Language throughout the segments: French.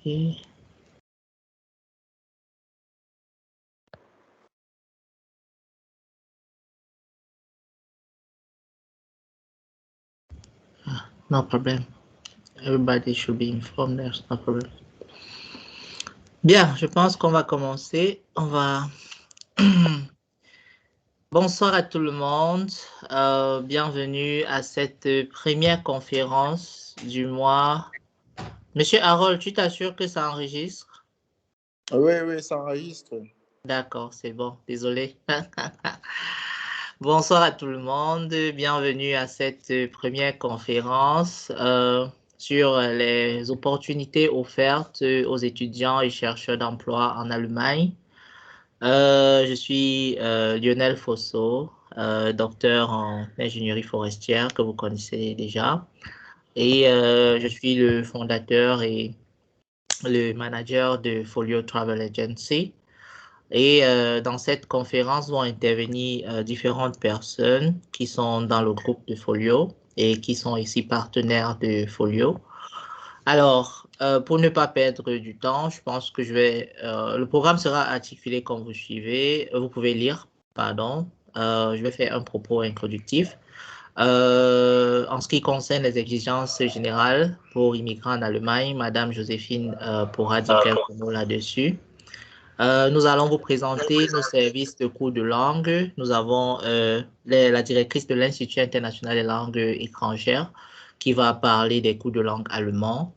Okay. No problem. Everybody should be informed. There's no problem. Bien, je pense qu'on va commencer. On va. Bonsoir à tout le monde. Bienvenue à cette première conférence du mois. Monsieur Harold, tu t'assures que ça enregistre? Oui, ça enregistre. D'accord, c'est bon. Désolé. Bonsoir à tout le monde. Bienvenue à cette première conférence sur les opportunités offertes aux étudiants et chercheurs d'emploi en Allemagne. Je suis Lionel Fosso, docteur en ingénierie forestière que vous connaissez déjà. Et je suis le fondateur et le manager de Folio Travel Agency. Et dans cette conférence vont intervenir différentes personnes qui sont dans le groupe de Folio et qui sont ici partenaires de Folio. Alors, pour ne pas perdre du temps, je pense que le programme sera articulé comme vous suivez. Vous pouvez lire, pardon. Je vais faire un propos introductif. En ce qui concerne les exigences générales pour immigrants en Allemagne, Madame Joséphine pourra dire quelques mots là-dessus. Nous allons vous présenter nos services de cours de langue. Nous avons la directrice de l'Institut international des langues étrangères qui va parler des cours de langue allemand.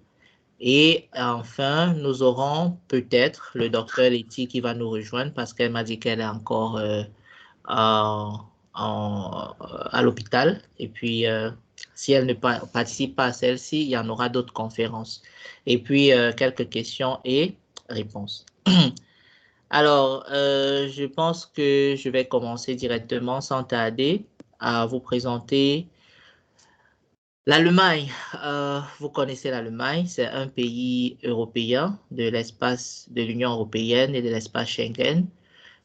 Et enfin, nous aurons peut-être le docteur Letty qui va nous rejoindre parce qu'elle m'a dit qu'elle est encore à l'hôpital. Et puis, si elle ne participe pas à celle-ci, il y en aura d'autres conférences. Et puis, quelques questions et réponses. Alors, je pense que je vais commencer directement sans tarder à vous présenter l'Allemagne. Vous connaissez l'Allemagne, c'est un pays européen de l'espace de l'Union européenne et de l'espace Schengen.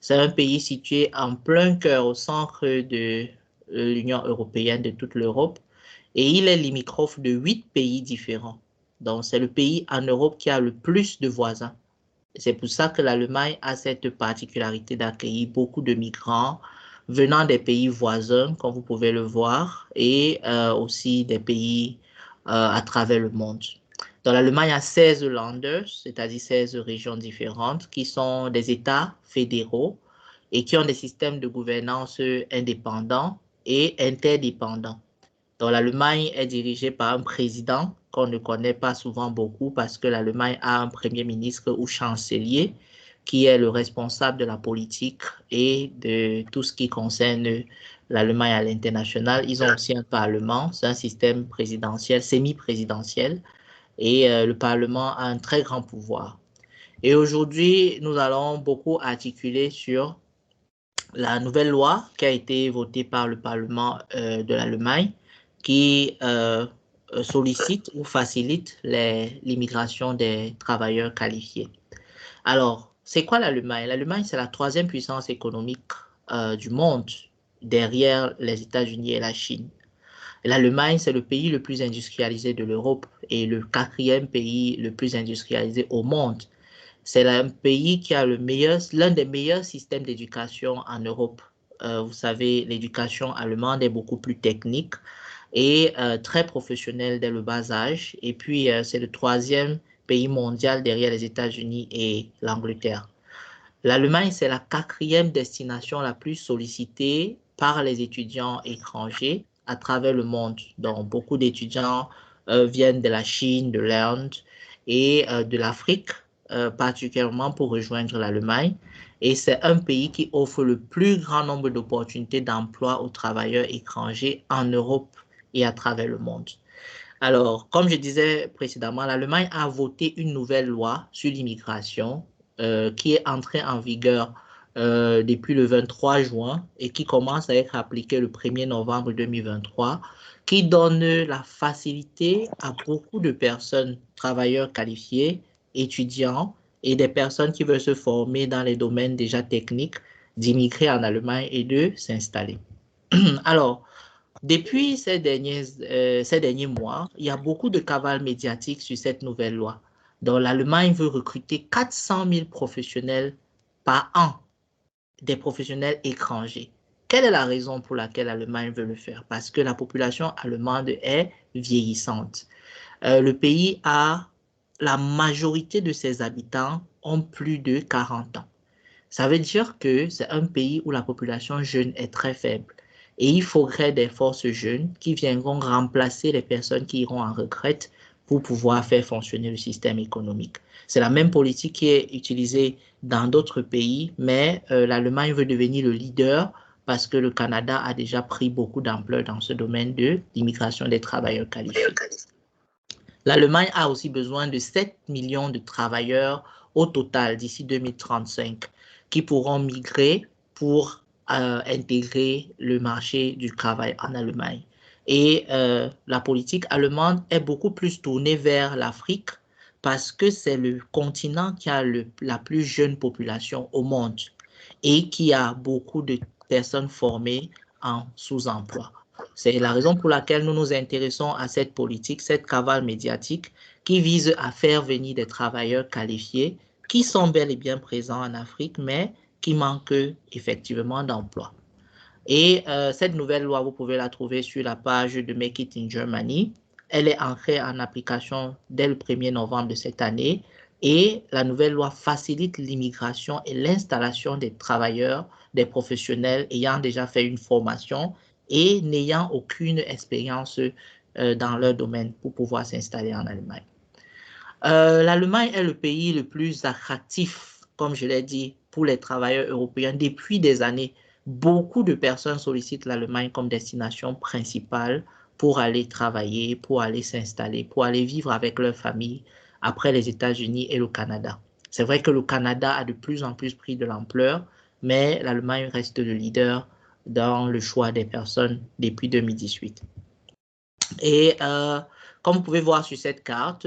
C'est un pays situé en plein cœur au centre de l'Union européenne, de toute l'Europe, et il est limitrophe de 8 pays différents. Donc, c'est le pays en Europe qui a le plus de voisins. C'est pour ça que l'Allemagne a cette particularité d'accueillir beaucoup de migrants venant des pays voisins, comme vous pouvez le voir, et aussi des pays à travers le monde. Donc l'Allemagne a 16 Länder, c'est-à-dire 16 régions différentes, qui sont des États fédéraux et qui ont des systèmes de gouvernance indépendants et interdépendants. Donc l'Allemagne est dirigée par un président qu'on ne connaît pas souvent beaucoup parce que l'Allemagne a un premier ministre ou chancelier qui est le responsable de la politique et de tout ce qui concerne l'Allemagne à l'international. Ils ont aussi un parlement, c'est un système présidentiel, semi-présidentiel, et le parlement a un très grand pouvoir. Et aujourd'hui, nous allons beaucoup articuler sur la nouvelle loi qui a été votée par le Parlement de l'Allemagne qui sollicite ou facilite l'immigration des travailleurs qualifiés. Alors, c'est quoi l'Allemagne? L'Allemagne, c'est la troisième puissance économique du monde derrière les États-Unis et la Chine. L'Allemagne, c'est le pays le plus industrialisé de l'Europe et le quatrième pays le plus industrialisé au monde. C'est un pays qui a l'un des meilleurs systèmes d'éducation en Europe. Vous savez, l'éducation allemande est beaucoup plus technique et très professionnelle dès le bas âge. Et puis, c'est le troisième pays mondial derrière les États-Unis et l'Angleterre. L'Allemagne, c'est la quatrième destination la plus sollicitée par les étudiants étrangers à travers le monde. Donc, beaucoup d'étudiants viennent de la Chine, de l'Inde et de l'Afrique, particulièrement pour rejoindre l'Allemagne. Et c'est un pays qui offre le plus grand nombre d'opportunités d'emploi aux travailleurs étrangers en Europe et à travers le monde. Alors, comme je disais précédemment, l'Allemagne a voté une nouvelle loi sur l'immigration qui est entrée en vigueur depuis le 23 juin et qui commence à être appliquée le 1er novembre 2023, qui donne la facilité à beaucoup de personnes, travailleurs qualifiés, étudiants et des personnes qui veulent se former dans les domaines déjà techniques, d'immigrer en Allemagne et de s'installer. Alors, depuis ces derniers mois, il y a beaucoup de cavale médiatique sur cette nouvelle loi. Donc, l'Allemagne veut recruter 400 000 professionnels par an, des professionnels étrangers. Quelle est la raison pour laquelle l'Allemagne veut le faire? Parce que la population allemande est vieillissante. Le pays a, la majorité de ses habitants ont plus de 40 ans. Ça veut dire que c'est un pays où la population jeune est très faible. Et il faudrait des forces jeunes qui viendront remplacer les personnes qui iront en retraite pour pouvoir faire fonctionner le système économique. C'est la même politique qui est utilisée dans d'autres pays, mais l'Allemagne veut devenir le leader parce que le Canada a déjà pris beaucoup d'ampleur dans ce domaine de l'immigration des travailleurs qualifiés. L'Allemagne a aussi besoin de 7 millions de travailleurs au total d'ici 2035 qui pourront migrer pour intégrer le marché du travail en Allemagne. Et la politique allemande est beaucoup plus tournée vers l'Afrique parce que c'est le continent qui a la plus jeune population au monde et qui a beaucoup de personnes formées en sous-emploi. C'est la raison pour laquelle nous nous intéressons à cette politique, cette cavale médiatique qui vise à faire venir des travailleurs qualifiés qui sont bel et bien présents en Afrique, mais qui manquent effectivement d'emploi. Et cette nouvelle loi, vous pouvez la trouver sur la page de Make It in Germany. Elle est entrée en application dès le 1er novembre de cette année et la nouvelle loi facilite l'immigration et l'installation des travailleurs, des professionnels ayant déjà fait une formation et n'ayant aucune expérience dans leur domaine pour pouvoir s'installer en Allemagne. L'Allemagne est le pays le plus attractif, comme je l'ai dit, pour les travailleurs européens depuis des années. Beaucoup de personnes sollicitent l'Allemagne comme destination principale pour aller travailler, pour aller s'installer, pour aller vivre avec leur famille après les États-Unis et le Canada. C'est vrai que le Canada a de plus en plus pris de l'ampleur, mais l'Allemagne reste le leader dans le choix des personnes depuis 2018. Et comme vous pouvez voir sur cette carte,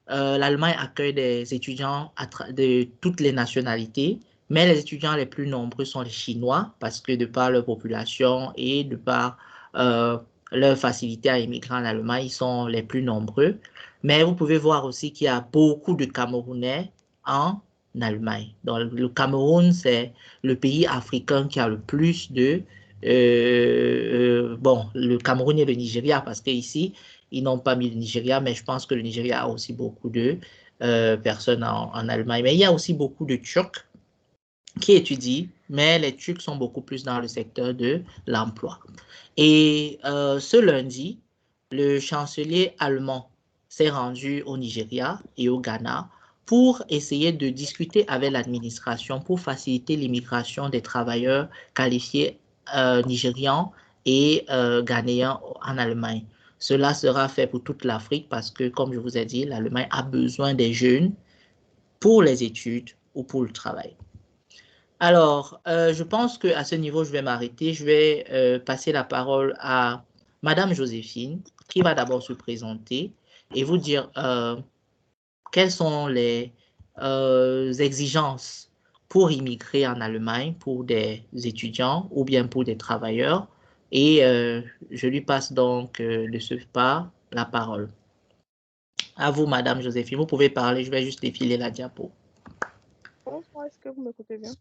l'Allemagne accueille des étudiants de toutes les nationalités, mais les étudiants les plus nombreux sont les Chinois parce que de par leur population et de par leur facilité à immigrer en Allemagne, ils sont les plus nombreux. Mais vous pouvez voir aussi qu'il y a beaucoup de Camerounais en Allemagne. Donc, le Cameroun, c'est le pays africain qui a le plus de... bon, le Cameroun et le Nigeria, parce qu'ici, ils n'ont pas mis le Nigeria, mais je pense que le Nigeria a aussi beaucoup de personnes en Allemagne. Mais il y a aussi beaucoup de Turcs qui étudient, mais les Turcs sont beaucoup plus dans le secteur de l'emploi. Et ce lundi, le chancelier allemand s'est rendu au Nigeria et au Ghana pour essayer de discuter avec l'administration pour faciliter l'immigration des travailleurs qualifiés nigérians et ghanéens en Allemagne. Cela sera fait pour toute l'Afrique parce que, comme je vous ai dit, l'Allemagne a besoin des jeunes pour les études ou pour le travail. Alors, je pense qu'à ce niveau, je vais m'arrêter. Je vais passer la parole à Madame Joséphine, qui va d'abord se présenter et vous dire quelles sont les exigences pour immigrer en Allemagne pour des étudiants ou bien pour des travailleurs. Et je lui passe donc de ce pas la parole. À vous, Madame Joséphine, vous pouvez parler. Je vais juste défiler la diapo. Bonsoir, est-ce que vous m'écoutez bien?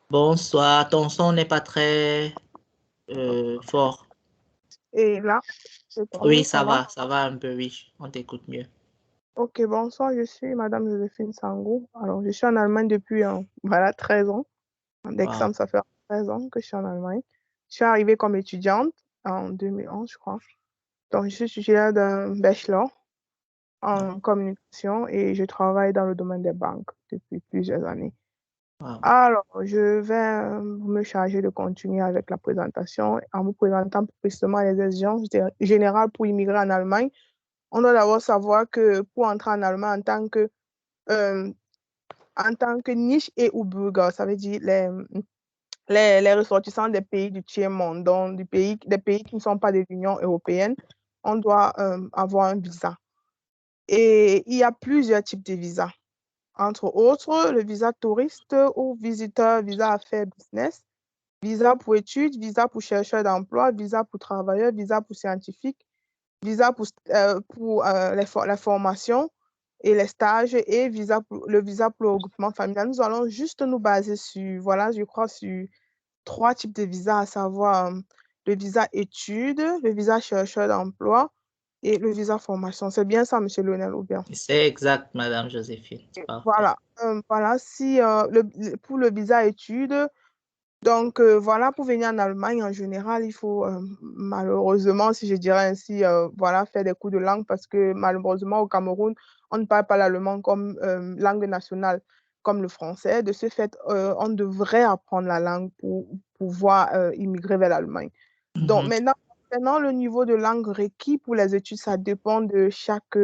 Bonsoir, ton son n'est pas très fort. Et là, Oui, ça va un peu, oui, on t'écoute mieux. Ok, bonsoir, je suis Madame Joséphine Sangou. Alors, je suis en Allemagne depuis 13 ans. En décembre, ça fait 13 ans que je suis en Allemagne. Je suis arrivée comme étudiante en 2011, je crois. Donc, je suis titulaire d'un bachelor en communication et je travaille dans le domaine des banques depuis plusieurs années. Alors, je vais me charger de continuer avec la présentation en vous présentant précisément les exigences générales pour immigrer en Allemagne. On doit d'abord savoir que pour entrer en Allemagne en tant que niche et ou bürger, ça veut dire les ressortissants des pays du tiers-monde, donc des pays qui ne sont pas de l'Union européenne, on doit avoir un visa. Et il y a plusieurs types de visas. Entre autres, le visa touriste ou visiteur, visa affaires business, visa pour études, visa pour chercheurs d'emploi, visa pour travailleurs, visa pour scientifiques, visa pour la formation et les stages et le visa pour le regroupement familial. Nous allons juste nous baser sur, voilà, je crois, sur 3 types de visas, à savoir le visa études, le visa chercheur d'emploi et le visa formation. C'est bien ça, M. Lionel, ou bien? C'est exact, Madame Joséphine. Parfait. Voilà. Voilà, si, pour le visa études, donc, voilà, pour venir en Allemagne, en général, il faut malheureusement, si je dirais ainsi, voilà, faire des cours de langue parce que malheureusement, au Cameroun, on ne parle pas l'allemand comme langue nationale, comme le français. De ce fait, on devrait apprendre la langue pour pouvoir immigrer vers l'Allemagne. Donc, Mhm. maintenant, le niveau de langue requis pour les études, ça dépend de chaque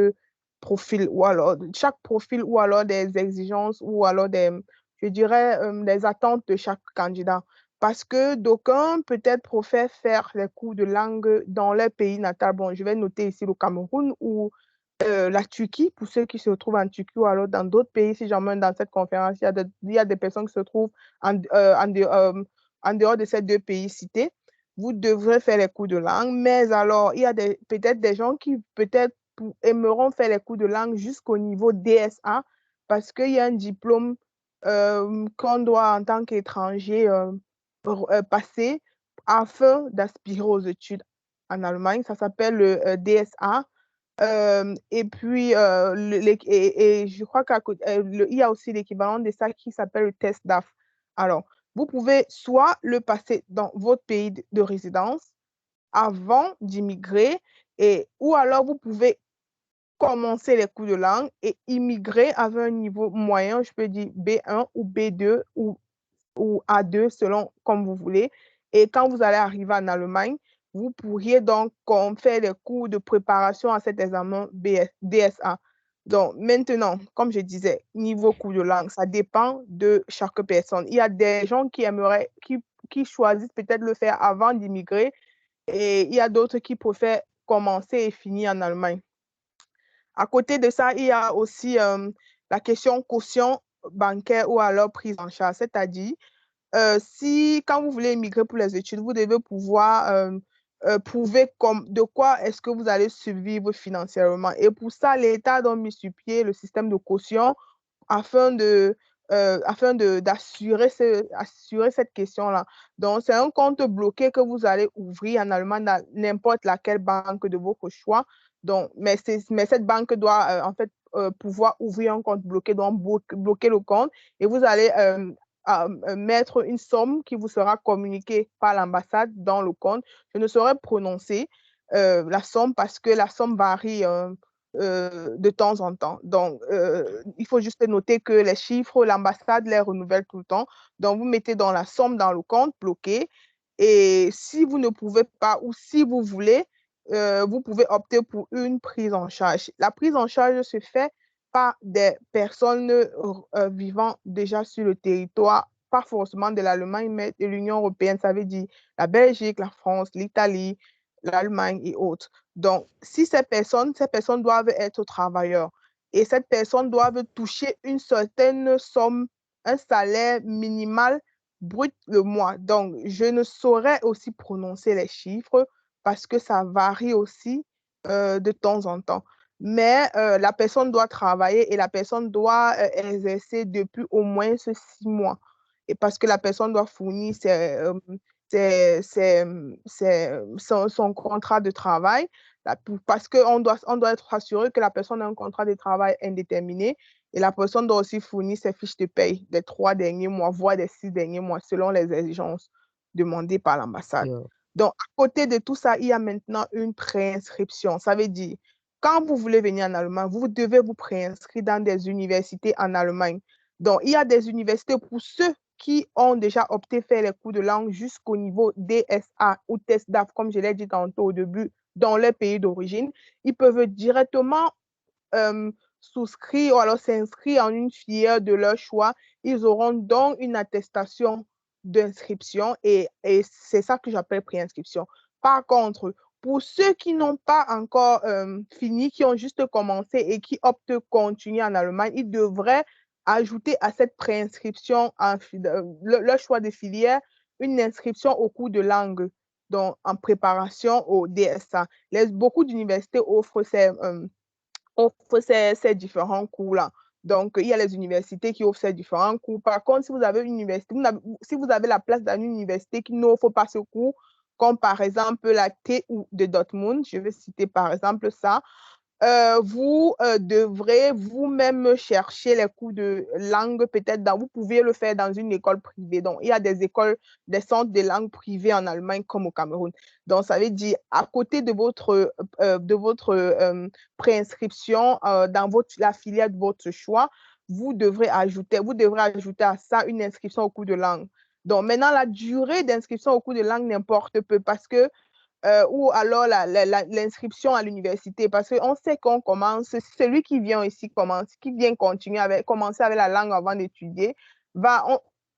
profil ou alors des exigences ou alors je dirais, des attentes de chaque candidat. Parce que d'aucuns, peut-être, préfèrent faire les cours de langue dans leur pays natal. Bon, je vais noter ici le Cameroun ou la Turquie, pour ceux qui se trouvent en Turquie ou alors dans d'autres pays. Si jamais dans cette conférence, il y a des personnes qui se trouvent en dehors de ces 2 pays cités. Vous devrez faire les cours de langue. Mais alors, il y a peut-être des gens qui peut-être aimeront faire les cours de langue jusqu'au niveau DSA parce qu'il y a un diplôme qu'on doit en tant qu'étranger passer afin d'aspirer aux études en Allemagne. Ça s'appelle le DSA. Et puis, et je crois qu'il y a aussi l'équivalent de ça qui s'appelle le test DAF. Alors, vous pouvez soit le passer dans votre pays de résidence avant d'immigrer, ou alors vous pouvez commencer les cours de langue et immigrer avec un niveau moyen, je peux dire B1 ou B2 ou A2 selon comme vous voulez. Et quand vous allez arriver en Allemagne, vous pourriez donc faire les cours de préparation à cet examen DSA. Donc maintenant, comme je disais, niveau cours de langue, ça dépend de chaque personne. Il y a des gens qui choisissent peut-être le faire avant d'immigrer et il y a d'autres qui préfèrent commencer et finir en Allemagne. À côté de ça, il y a aussi la question caution bancaire ou alors prise en charge, c'est-à-dire si, quand vous voulez immigrer pour les études, vous devez pouvoir prouver de quoi est-ce que vous allez survivre financièrement. Et pour ça, l'État a donc mis sur pied le système de caution afin d'assurer assurer cette question-là. Donc, c'est un compte bloqué que vous allez ouvrir en Allemagne dans n'importe laquelle banque de votre choix. Donc, mais cette banque doit en fait pouvoir ouvrir un compte bloqué, donc bloquer le compte et vous allez mettre une somme qui vous sera communiquée par l'ambassade dans le compte. Je ne saurais prononcer la somme parce que la somme varie de temps en temps. Donc, il faut juste noter que les chiffres, l'ambassade les renouvelle tout le temps. Donc, vous mettez dans la somme dans le compte bloqué et si vous ne pouvez pas ou si vous voulez, vous pouvez opter pour une prise en charge. La prise en charge se fait par des personnes vivant déjà sur le territoire, pas forcément de l'Allemagne, mais de l'Union européenne. Ça veut dire la Belgique, la France, l'Italie, l'Allemagne et autres. Donc, si ces personnes doivent être travailleurs et ces personnes doivent toucher une certaine somme, un salaire minimal brut le mois. Donc, je ne saurais aussi prononcer les chiffres parce que ça varie aussi de temps en temps. Mais la personne doit travailler et la personne doit exercer depuis au moins 6 mois. Et parce que la personne doit fournir son contrat de travail, parce qu'on doit être assuré que la personne a un contrat de travail indéterminé et la personne doit aussi fournir ses fiches de paye des 3 derniers mois, voire des 6 derniers mois, selon les exigences demandées par l'ambassade. Yeah. Donc, à côté de tout ça, il y a maintenant une préinscription. Ça veut dire, quand vous voulez venir en Allemagne, vous devez vous préinscrire dans des universités en Allemagne. Donc, il y a des universités pour ceux qui ont déjà opté faire les cours de langue jusqu'au niveau DSA ou test DAF, comme je l'ai dit tantôt au début, dans leur pays d'origine. Ils peuvent directement souscrire ou alors s'inscrire en une filière de leur choix. Ils auront donc une attestation d'inscription et c'est ça que j'appelle préinscription. Par contre, pour ceux qui n'ont pas encore fini, qui ont juste commencé et qui optent continuer en Allemagne, ils devraient ajouter à cette préinscription, leur choix de filière, une inscription au cours de langue, donc en préparation au DSA. Beaucoup d'universités offrent offrent ces différents cours-là. Donc, il y a les universités qui offrent ces différents cours. Par contre, si vous avez une université, si vous avez la place dans une université qui n'offre pas ce cours, comme par exemple la TU de Dortmund, je vais citer par exemple ça, vous devrez vous-même chercher les cours de langue, peut-être vous pouvez le faire dans une école privée. Donc, il y a des écoles, des centres de langue privées en Allemagne comme au Cameroun. Donc, ça veut dire, à côté de votre préinscription dans la filière de votre choix, vous devrez ajouter à ça une inscription au cours de langue. Donc, maintenant, la durée d'inscription au cours de langue n'importe peu parce que ou alors l'inscription à l'université, parce qu'on sait qu'on commence, celui qui vient ici qui vient commencer avec la langue avant d'étudier,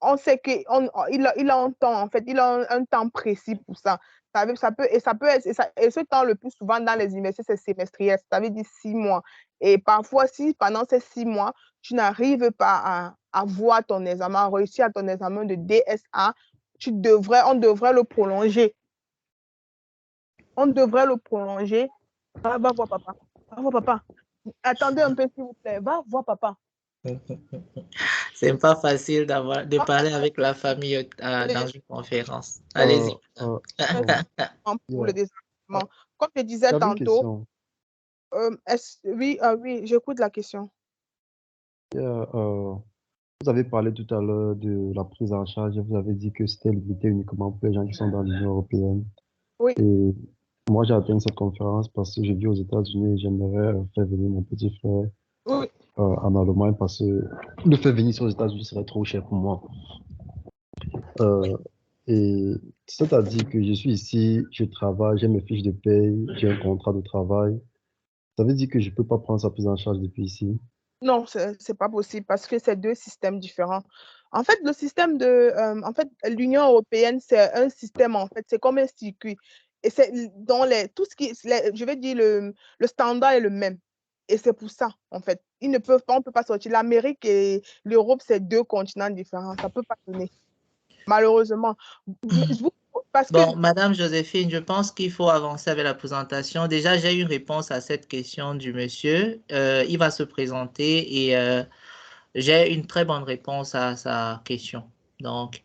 on sait qu'il a un temps, en fait, il a un temps précis pour ça. Et ce temps le plus souvent dans les universités, c'est semestriel, ça veut dire 6 mois. Et parfois, si pendant ces 6 mois, tu n'arrives pas à voir ton examen, à réussir à ton examen de DSA, on devrait le prolonger. On devrait le prolonger. Va voir papa. Va voir papa. Attendez un peu, s'il vous plaît. Va voir papa. C'est pas facile de parler avec la famille dans une conférence. Allez-y. Pour le désarmement. Comme je disais tantôt, oui, j'écoute la question. Vous avez parlé tout à l'heure de la prise en charge. Vous avez dit que c'était limité uniquement pour les gens qui sont dans l'Union européenne. Oui. Et moi, j'ai atteint cette conférence parce que je vis aux États-Unis et j'aimerais faire venir mon petit frère en Allemagne parce que le faire venir aux États-Unis serait trop cher pour moi. Et c'est-à-dire que je suis ici, je travaille, j'ai mes fiches de paye, j'ai un contrat de travail. Ça veut dire que je ne peux pas prendre sa prise en charge depuis ici? Non, c'est pas possible parce que c'est deux systèmes différents. En fait, le système l'Union européenne, c'est un système, en fait, c'est comme un circuit. Et c'est dans tout ce qui, je vais dire, le standard est le même. Et c'est pour ça, en fait. On ne peut pas sortir. L'Amérique et l'Europe, c'est deux continents différents. Ça ne peut pas donner. Malheureusement. Bon, Madame Joséphine, je pense qu'il faut avancer avec la présentation. Déjà, j'ai une réponse à cette question du monsieur. Il va se présenter et j'ai une très bonne réponse à sa question. Donc,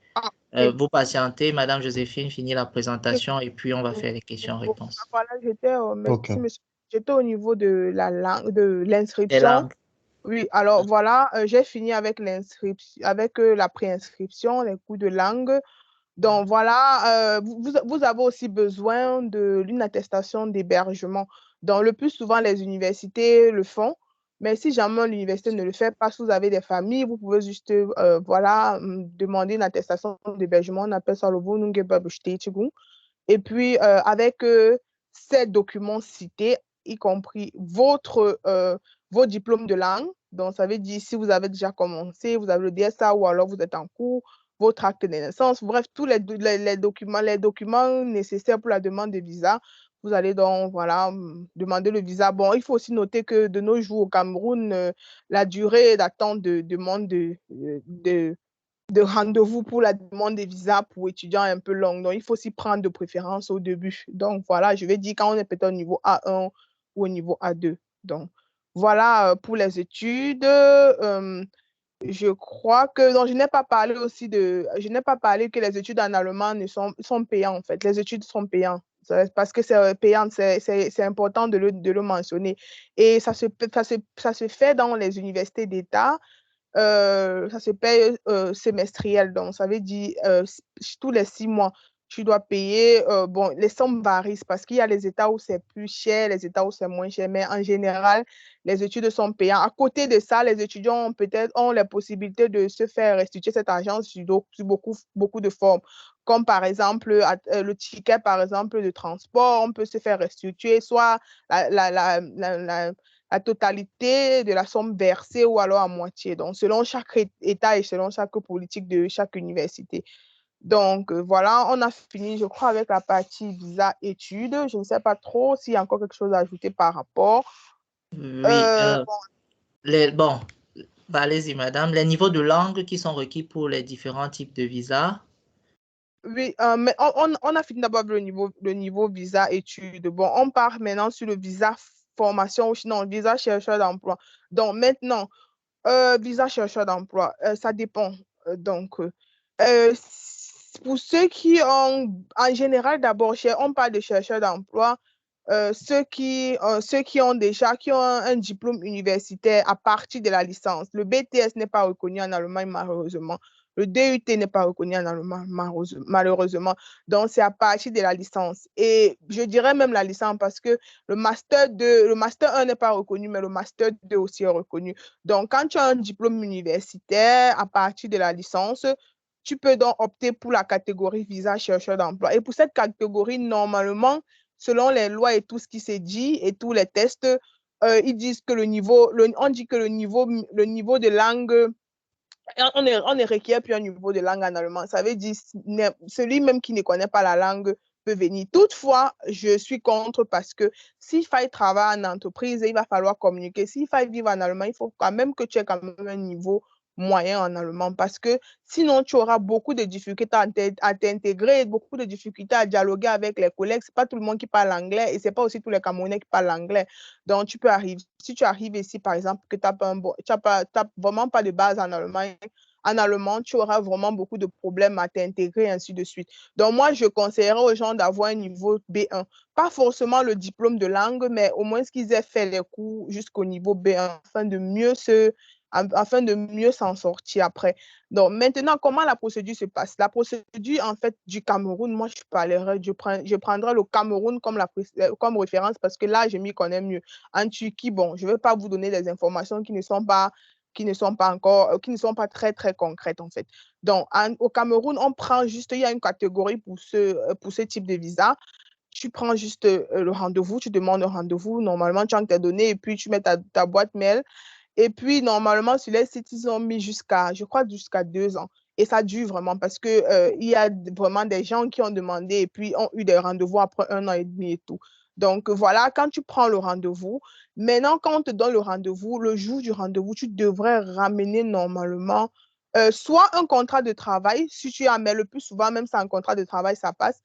vous patientez, Madame Joséphine finit la présentation et puis on va faire les questions-réponses. Voilà, merci, monsieur. J'étais au niveau de la langue, de l'inscription. Oui, alors voilà, j'ai fini avec la préinscription, les cours de langue. Donc voilà, vous avez aussi besoin d'une attestation d'hébergement. Donc le plus souvent, les universités le font. Mais si jamais l'université ne le fait pas, si vous avez des familles, vous pouvez juste demander une attestation d'hébergement. On appelle ça le Wohnungsbestätigung. Et puis, avec ces documents cités, y compris vos diplômes de langue, donc ça veut dire si vous avez déjà commencé, vous avez le DSA ou alors vous êtes en cours, votre acte de naissance, bref, tous les documents nécessaires pour la demande de visa, vous allez donc, voilà, demander le visa. Bon, il faut aussi noter que de nos jours au Cameroun, la durée d'attente de demande de rendez-vous pour la demande de visa pour étudiants est un peu longue. Donc, il faut s'y prendre de préférence au début. Donc, voilà, je vais dire quand on est peut-être au niveau A1 ou au niveau A2. Donc, voilà pour les études. Je crois que, donc, je n'ai pas parlé que les études en allemand sont payantes, en fait. Les études sont payantes. Parce que c'est payant, c'est important de le mentionner. Et ça se fait dans les universités d'État. Ça se paye semestriel, donc ça veut dire tous les 6 mois, tu dois payer. Bon, les sommes varient parce qu'il y a les États où c'est plus cher, les États où c'est moins cher, mais en général, les études sont payantes. À côté de ça, les étudiants ont la possibilité de se faire restituer cet argent sur beaucoup de formes, comme par exemple le ticket, par exemple, de transport, on peut se faire restituer soit la totalité de la somme versée ou alors à moitié. Donc, selon chaque État et selon chaque politique de chaque université. Donc, voilà, on a fini, je crois, avec la partie visa études. Je ne sais pas trop s'il y a encore quelque chose à ajouter par rapport. Oui, bon, allez-y, madame. Les niveaux de langue qui sont requis pour les différents types de visas. Oui, mais on a fini d'abord le niveau visa études. Bon, on part maintenant sur le visa formation, non, visa chercheur d'emploi. Donc, maintenant, visa chercheur d'emploi, ça dépend. Donc, pour ceux qui ont, en général, d'abord, on parle de chercheurs d'emploi, ceux qui ont un diplôme universitaire à partir de la licence. Le BTS n'est pas reconnu en Allemagne, malheureusement. Le DUT n'est pas reconnu en Allemagne, malheureusement. Donc, c'est à partir de la licence. Et je dirais même la licence parce que le master 1 n'est pas reconnu, mais le master 2 aussi est reconnu. Donc, quand tu as un diplôme universitaire à partir de la licence, tu peux donc opter pour la catégorie visa chercheur d'emploi. Et pour cette catégorie, normalement, selon les lois et tout ce qui s'est dit et tous les tests, ils disent que on dit que le niveau de langue, on ne requiert plus un niveau de langue en allemand. Ça veut dire celui même qui ne connaît pas la langue peut venir. Toutefois, je suis contre parce que s'il faut travailler en entreprise, il va falloir communiquer. S'il faut vivre en allemand, il faut quand même que tu aies quand même un niveau moyen en allemand parce que sinon tu auras beaucoup de difficultés à t'intégrer, beaucoup de difficultés à dialoguer avec les collègues. C'est pas tout le monde qui parle anglais et c'est pas aussi tous les Camerounais qui parlent anglais. Donc tu peux arriver, si tu arrives ici par exemple que tu n'as vraiment pas de base en allemand, tu auras vraiment beaucoup de problèmes à t'intégrer et ainsi de suite. Donc moi je conseillerais aux gens d'avoir un niveau B1, pas forcément le diplôme de langue, mais au moins qu'ils aient fait les cours jusqu'au niveau B1 afin de mieux s'en sortir après. Donc, maintenant, comment la procédure se passe? La procédure, en fait, du Cameroun, moi, je prendrai le Cameroun comme référence parce que là, je m'y connais mieux. En Turquie, bon, je ne vais pas vous donner des informations qui ne sont pas très, très concrètes, en fait. Donc, au Cameroun, on prend juste, il y a une catégorie pour ce type de visa. Tu prends juste le rendez-vous, tu demandes un rendez-vous. Normalement, tu as tes données et puis tu mets ta boîte mail. Et puis, normalement, sur les sites, ils ont mis je crois, jusqu'à 2 ans. Et ça dure vraiment parce que il y a vraiment des gens qui ont demandé et puis ont eu des rendez-vous après 1 an et demi et tout. Donc, voilà, quand tu prends le rendez-vous, maintenant, quand on te donne le rendez-vous, le jour du rendez-vous, tu devrais ramener normalement soit un contrat de travail, si tu as, mais le plus souvent, même sans un contrat de travail, ça passe.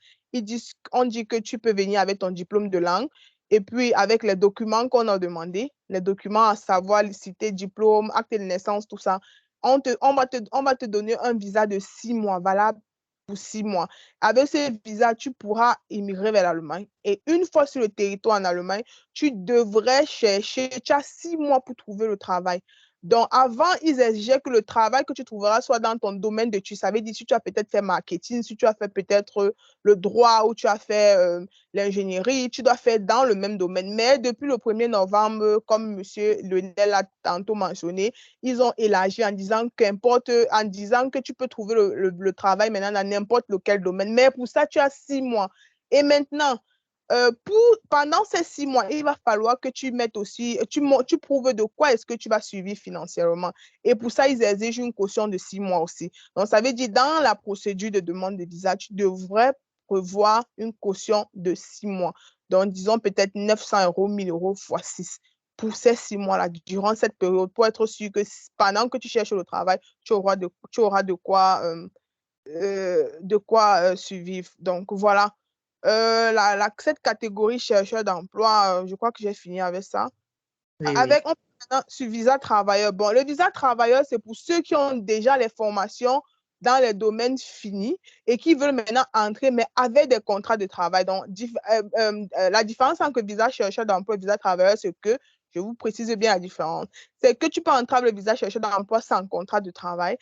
On dit que tu peux venir avec ton diplôme de langue. Et puis, avec les documents qu'on a demandés, les documents à savoir, cité, diplôme, acte de naissance, tout ça, on va te donner un visa de 6 mois, valable pour 6 mois. Avec ce visa, tu pourras immigrer vers l'Allemagne. Et une fois sur le territoire en Allemagne, tu devrais chercher, tu as 6 mois pour trouver le travail. Donc, avant, ils exigeaient que le travail que tu trouveras soit dans ton domaine d'études. Ça veut dire si tu as peut-être fait marketing, si tu as fait peut-être le droit ou tu as fait l'ingénierie, tu dois faire dans le même domaine. Mais depuis le 1er novembre, comme M. Lionel a tantôt mentionné, ils ont élargi en disant que tu peux trouver le travail maintenant dans n'importe lequel domaine. Mais pour ça, tu as 6 mois. Et maintenant, pendant ces 6 mois, il va falloir que tu mettes aussi, tu prouves de quoi est-ce que tu vas suivre financièrement. Et pour ça, ils exigent une caution de 6 mois aussi. Donc, ça veut dire dans la procédure de demande de visa, tu devrais prévoir une caution de 6 mois. Donc, disons peut-être 900 €, 1000 € fois 6 pour ces 6 mois-là, durant cette période, pour être sûr que pendant que tu cherches le travail, tu auras de quoi survivre. Donc, voilà. Cette catégorie chercheur d'emploi, je crois que j'ai fini avec ça. Oui, Avec sur visa travailleur. Bon, le visa travailleur, c'est pour ceux qui ont déjà les formations dans les domaines finis et qui veulent maintenant entrer, mais avec des contrats de travail. Donc, la différence entre visa chercheur d'emploi et visa travailleur, c'est que, je vous précise bien la différence, c'est que tu peux entrer avec le visa chercheur d'emploi sans contrat de travail,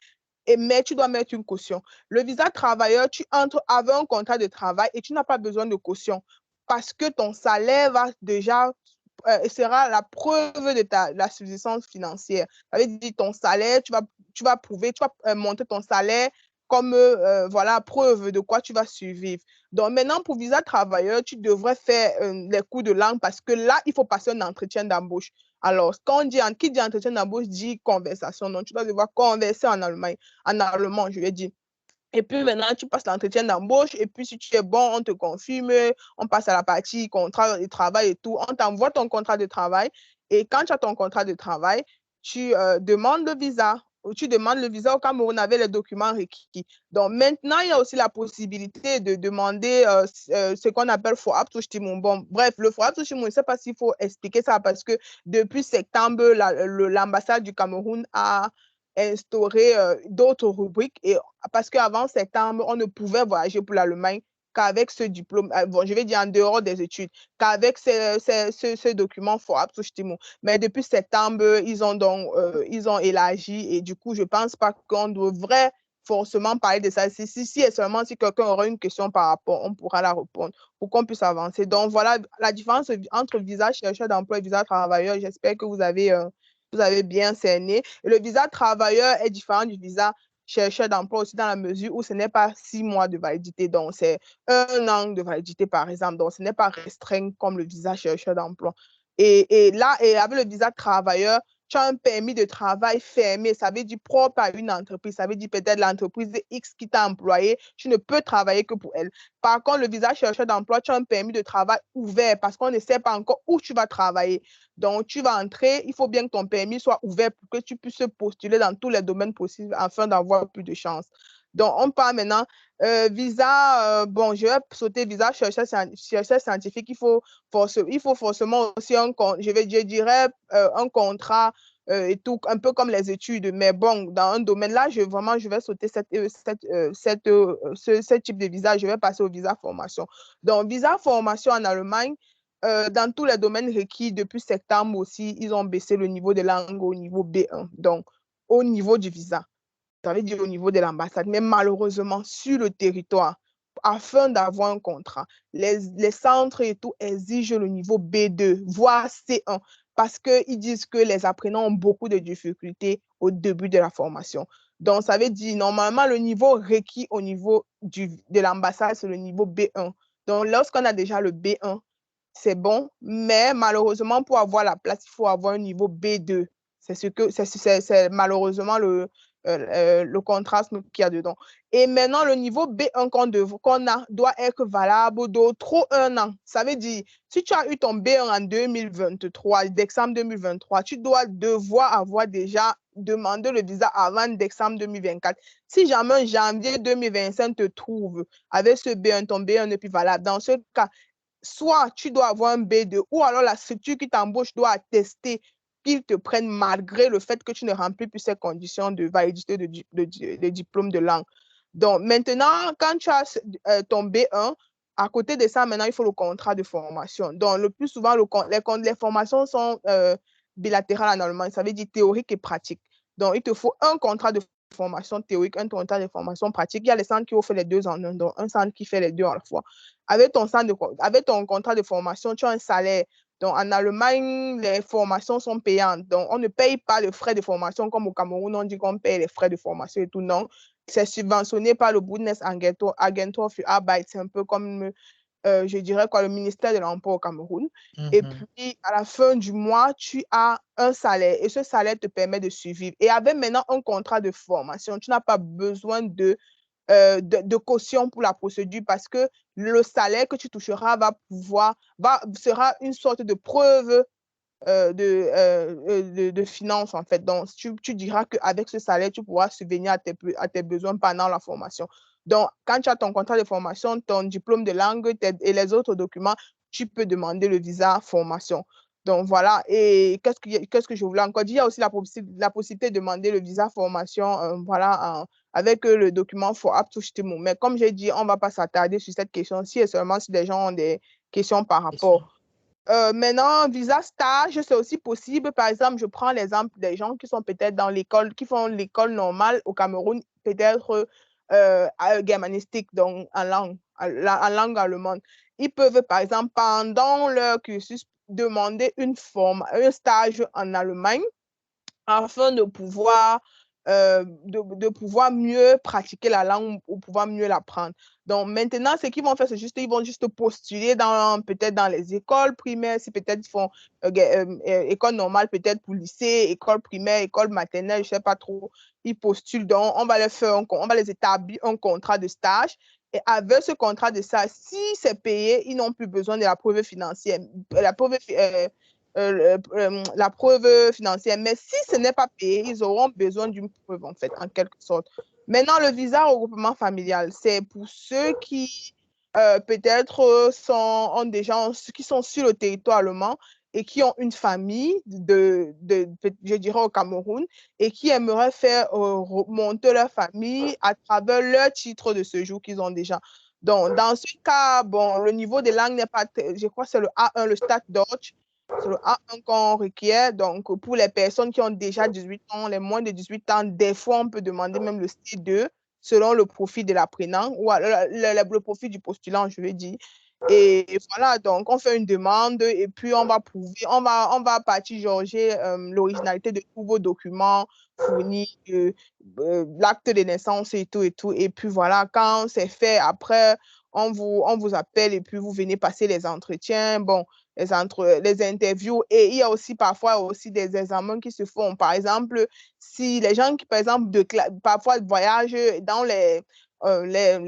mais tu dois mettre une caution. Le visa travailleur, tu entres avec un contrat de travail et tu n'as pas besoin de caution parce que ton salaire va déjà sera la preuve de la subsistance financière. Ça veut dire ton salaire, tu vas prouver, tu vas monter ton salaire comme voilà, preuve de quoi tu vas survivre. Donc maintenant, pour visa travailleur, tu devrais faire les cours de langue parce que là, il faut passer un entretien d'embauche. Alors, qui dit entretien d'embauche dit conversation. Donc, tu dois devoir converser en allemand, je vais dire. Et puis maintenant, tu passes l'entretien d'embauche et puis si tu es bon, on te confirme, on passe à la partie contrat de travail et tout. On t'envoie ton contrat de travail et quand tu as ton contrat de travail, tu demandes le visa tu demandes le visa au Cameroun avec les documents requis. Donc, maintenant, il y a aussi la possibilité de demander ce qu'on appelle FOAP Touchtimon. Bon, bref, le FOAP Touchtimon, je ne sais pas s'il faut expliquer ça parce que depuis septembre, l'ambassade du Cameroun a instauré d'autres rubriques et parce qu'avant septembre, on ne pouvait voyager pour l'Allemagne qu'avec ce diplôme, bon, je vais dire en dehors des études, qu'avec ce document FOAP Touchtimon. Mais depuis septembre, ils ont élargi et du coup, je ne pense pas qu'on devrait forcément parler de ça. Si et seulement si quelqu'un aura une question par rapport, on pourra la répondre pour qu'on puisse avancer. Donc, voilà la différence entre visa chercheur d'emploi et visa travailleur. J'espère que vous avez bien cerné. Et le visa travailleur est différent du visa chercheur d'emploi aussi dans la mesure où ce n'est pas 6 mois de validité. Donc, c'est 1 an de validité, par exemple. Donc, ce n'est pas restreint comme le visa chercheur d'emploi. Et là, et avec le visa travailleur, tu as un permis de travail fermé, ça veut dire propre à une entreprise, ça veut dire peut-être l'entreprise X qui t'a employé, tu ne peux travailler que pour elle. Par contre, le visa chercheur d'emploi, tu as un permis de travail ouvert parce qu'on ne sait pas encore où tu vas travailler. Donc, tu vas entrer, il faut bien que ton permis soit ouvert pour que tu puisses postuler dans tous les domaines possibles afin d'avoir plus de chance. Donc, on parle maintenant visa, bon, je vais sauter visa chercheur scientifique. Il faut forcément aussi je dirais un contrat et tout, un peu comme les études. Mais bon, dans un domaine là, je vais sauter ce type de visa. Je vais passer au visa formation. Donc, visa formation en Allemagne, dans tous les domaines requis depuis septembre aussi, ils ont baissé le niveau de langue au niveau B1. Donc, au niveau du visa. Ça veut dire au niveau de l'ambassade, mais malheureusement, sur le territoire, afin d'avoir un contrat, les centres et tout exigent le niveau B2, voire C1, parce qu'ils disent que les apprenants ont beaucoup de difficultés au début de la formation. Donc, ça veut dire, normalement, le niveau requis au niveau de l'ambassade, c'est le niveau B1. Donc, lorsqu'on a déjà le B1, c'est bon, mais malheureusement, pour avoir la place, il faut avoir un niveau B2. C'est malheureusement le contraste qu'il y a dedans. Et maintenant, le niveau B1 qu'on a doit être valable d'autres 1 an. Ça veut dire, si tu as eu ton B1 en 2023, décembre 2023, tu dois devoir avoir déjà demandé le visa avant décembre 2024. Si jamais en janvier 2025 te trouve avec ce B1, ton B1 n'est plus valable. Dans ce cas, soit tu dois avoir un B2 ou alors la structure qui t'embauche doit attester qu'ils te prennent malgré le fait que tu ne remplis plus ces conditions de validité de diplôme de langue. Donc, maintenant, quand tu as ton B1, à côté de ça, maintenant, il faut le contrat de formation. Donc, le plus souvent, les formations sont bilatérales en Allemagne. Ça veut dire théorique et pratique. Donc, il te faut un contrat de formation théorique, un contrat de formation pratique. Il y a les centres qui offrent les deux en un, donc un centre qui fait les deux à la fois. Avec ton contrat de formation, tu as un salaire. Donc, en Allemagne, les formations sont payantes. Donc, on ne paye pas les frais de formation comme au Cameroun, on dit qu'on paye les frais de formation et tout. Non, c'est subventionné par le Bundesagentur für Arbeit. C'est un peu comme, je dirais, le ministère de l'Emploi au Cameroun. Et puis, à la fin du mois, tu as un salaire. Et ce salaire te permet de survivre. Et avec maintenant un contrat de formation, tu n'as pas besoin de caution pour la procédure parce que le salaire que tu toucheras sera une sorte de preuve de finances en fait. Donc, tu diras qu'avec ce salaire, tu pourras subvenir à tes besoins pendant la formation. Donc, quand tu as ton contrat de formation, ton diplôme de langue et les autres documents, tu peux demander le visa formation. Donc, voilà. Et qu'est-ce que je voulais encore dire? Il y a aussi la possibilité de demander le visa formation voilà, avec le document FOAP Touchtimon. Mais comme j'ai dit, on ne va pas s'attarder sur cette question si et seulement si les gens ont des questions par rapport. Maintenant, visa stage, c'est aussi possible. Par exemple, je prends l'exemple des gens qui sont peut-être dans l'école, qui font l'école normale au Cameroun, peut-être germanistique, donc en langue allemande. Ils peuvent, par exemple, pendant leur cursus, demander un stage en Allemagne afin de pouvoir mieux pratiquer la langue ou pouvoir mieux l'apprendre. Donc, maintenant, ce qu'ils vont faire, c'est juste, ils vont juste postuler peut-être dans les écoles primaires, si peut-être ils font école normale, peut-être pour lycée, école primaire, école maternelle, je ne sais pas trop. Ils postulent, donc on va les établir un contrat de stage. Et avec ce contrat de stage, si c'est payé, ils n'ont plus besoin de la preuve financière. La preuve la preuve financière. Mais si ce n'est pas payé, ils auront besoin d'une preuve, en fait, en quelque sorte. Maintenant, le visa regroupement familial, c'est pour ceux qui peut-être qui sont sur le territoire allemand et qui ont une famille, je dirais au Cameroun, et qui aimeraient faire remonter leur famille à travers leur titre de séjour qu'ils ont déjà. Donc, dans ce cas, bon, le niveau de langue n'est pas, je crois que c'est le A1, le Staatsdeutsch, c'est le A1 qu'on requiert. Donc, pour les personnes qui ont déjà 18 ans, les moins de 18 ans, des fois, on peut demander même le C2 selon le profil de l'apprenant ou le profil du postulant, je veux dire. Et voilà, donc on fait une demande et puis on va prouver, on va partir jauger l'originalité de tous vos documents fournis, l'acte de naissance et tout. Et puis voilà, quand c'est fait, après, on vous appelle et puis vous venez passer les entretiens, bon, les interviews. Et il y a aussi parfois aussi des examens qui se font. Par exemple, si les gens qui, par exemple, parfois voyagent dans les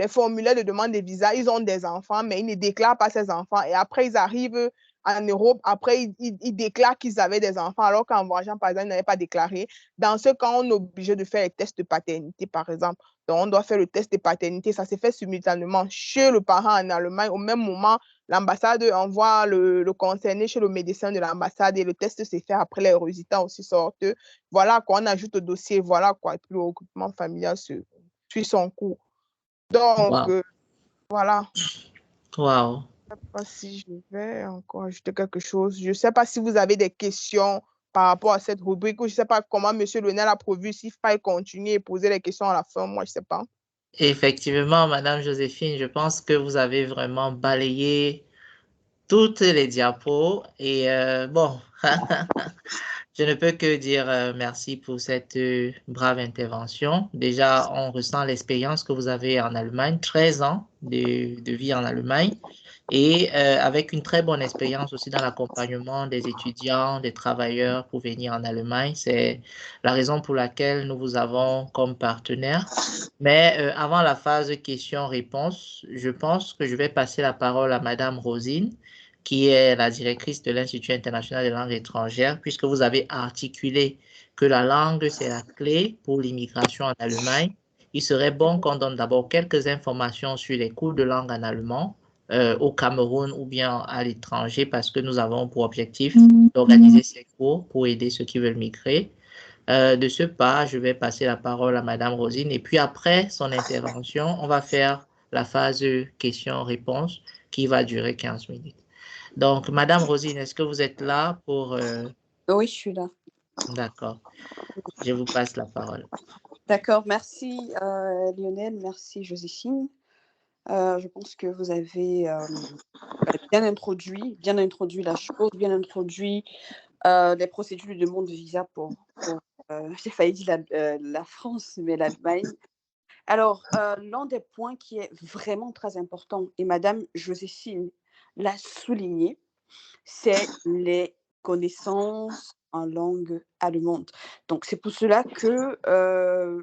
formulaires de demande de visa, ils ont des enfants, mais ils ne déclarent pas ces enfants. Et après, ils arrivent en Europe, après, ils déclarent qu'ils avaient des enfants, alors qu'en voyageant, par exemple, ils n'avaient pas déclaré. Dans ce cas, on est obligé de faire les tests de paternité, par exemple. Donc, on doit faire le test de paternité. Ça se fait simultanément chez le parent en Allemagne. Au même moment, l'ambassade envoie le concerné chez le médecin de l'ambassade et le test se fait après, les résultats aussi sortent. Voilà quoi, on ajoute au dossier, voilà quoi. Et puis le regroupement familial suit son cours. Donc, Wow. voilà. Wow. Je ne sais pas si je vais encore ajouter quelque chose. Je ne sais pas si vous avez des questions par rapport à cette rubrique ou je ne sais pas comment M. Lionel a prévu, s'il faille continuer et poser les questions à la fin. Moi, je ne sais pas. Effectivement, Madame Joséphine, je pense que vous avez vraiment balayé toutes les diapos et bon, je ne peux que dire merci pour cette brave intervention. Déjà, on ressent l'expérience que vous avez en Allemagne, 13 ans de vie en Allemagne et avec une très bonne expérience aussi dans l'accompagnement des étudiants, des travailleurs pour venir en Allemagne. C'est la raison pour laquelle nous vous avons comme partenaire. Mais avant la phase questions-réponses, je pense que je vais passer la parole à Madame Rosine, qui est la directrice de l'Institut international des langues étrangères, puisque vous avez articulé que la langue, c'est la clé pour l'immigration en Allemagne. Il serait bon qu'on donne d'abord quelques informations sur les cours de langue en allemand au Cameroun ou bien à l'étranger, parce que nous avons pour objectif d'organiser ces cours pour aider ceux qui veulent migrer. De ce pas, je vais passer la parole à Madame Rosine et puis après son intervention, on va faire la phase questions-réponses qui va durer 15 minutes. Donc, Madame Rosine, est-ce que vous êtes là pour... Oui, je suis là. D'accord. Je vous passe la parole. D'accord. Merci, Lionel. Merci, Joséphine. Je pense que vous avez bien introduit la chose, bien introduit les procédures de demande de visa pour j'ai failli dire la France, mais l'Allemagne. Alors, l'un des points qui est vraiment très important, et Madame Joséphine l'a souligné, c'est les connaissances en langue allemande. Donc, c'est pour cela que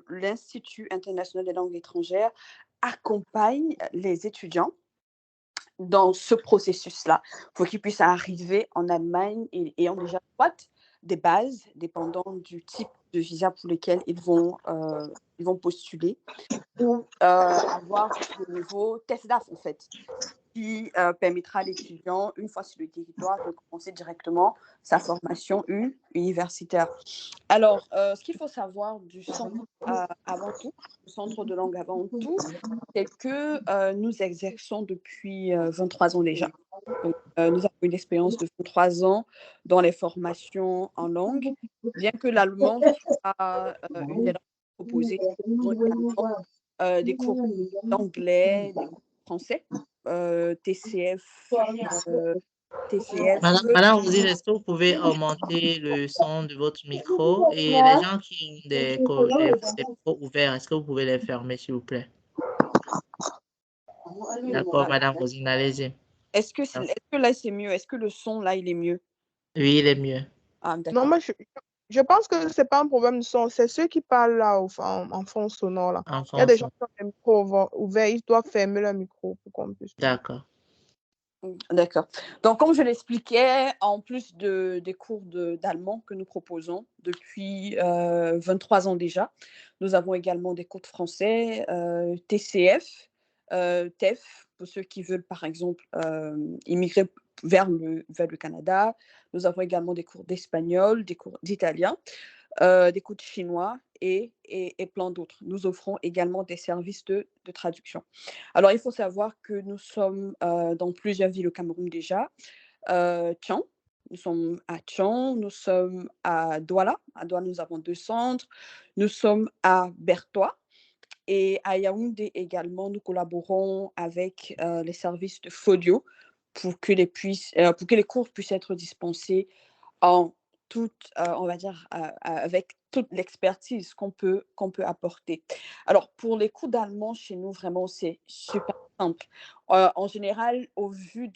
l'Institut international des langues étrangères accompagne les étudiants dans ce processus-là, pour qu'ils puissent arriver en Allemagne et ayant déjà des bases dépendant du type de visa pour lesquels ils vont postuler, ou avoir de nouveaux tests DAF, en fait, qui permettra à l'étudiant, une fois sur le territoire, de commencer directement sa formation universitaire. Alors, ce qu'il faut savoir du centre avant tout, le centre de langue avant tout, c'est que nous exerçons depuis 23 ans déjà. Donc, nous avons une expérience de 23 ans dans les formations en langue, bien que l'allemand soit une des langues proposées, des cours d'anglais, des cours de français, TCF, TCF. Madame Rosine, est-ce que vous pouvez augmenter le son de votre micro et les gens qui ont des micros ouverts, est-ce que vous pouvez les fermer, s'il vous plaît? D'accord, Madame Rosine, allez-y. Est-ce que là, c'est mieux? Est-ce que le son, là, il est mieux? Oui, il est mieux. Ah, d'accord. Non, moi, je pense que ce n'est pas un problème de son. C'est ceux qui parlent là en fond sonore. Là. Il y a des gens qui ont les micros ouverts. Ils doivent fermer leur micro pour qu'on puisse. D'accord. D'accord. Donc, comme je l'expliquais, en plus des cours d'allemand que nous proposons depuis 23 ans déjà, nous avons également des cours de français, TCF, TEF, pour ceux qui veulent, par exemple, immigrer vers le Canada. Nous avons également des cours d'espagnol, des cours d'italien, des cours de chinois et plein d'autres. Nous offrons également des services de traduction. Alors, il faut savoir que nous sommes dans plusieurs villes au Cameroun déjà. Tian, nous sommes à Tian, nous sommes à Douala. À Douala, nous avons 2 centres. Nous sommes à Bertois. Et à Yaoundé également, nous collaborons avec les services de Fodio pour que les cours puissent être dispensés en on va dire, avec toute l'expertise qu'on peut apporter. Alors, pour les cours d'allemand chez nous, vraiment, c'est super simple. En général, au vu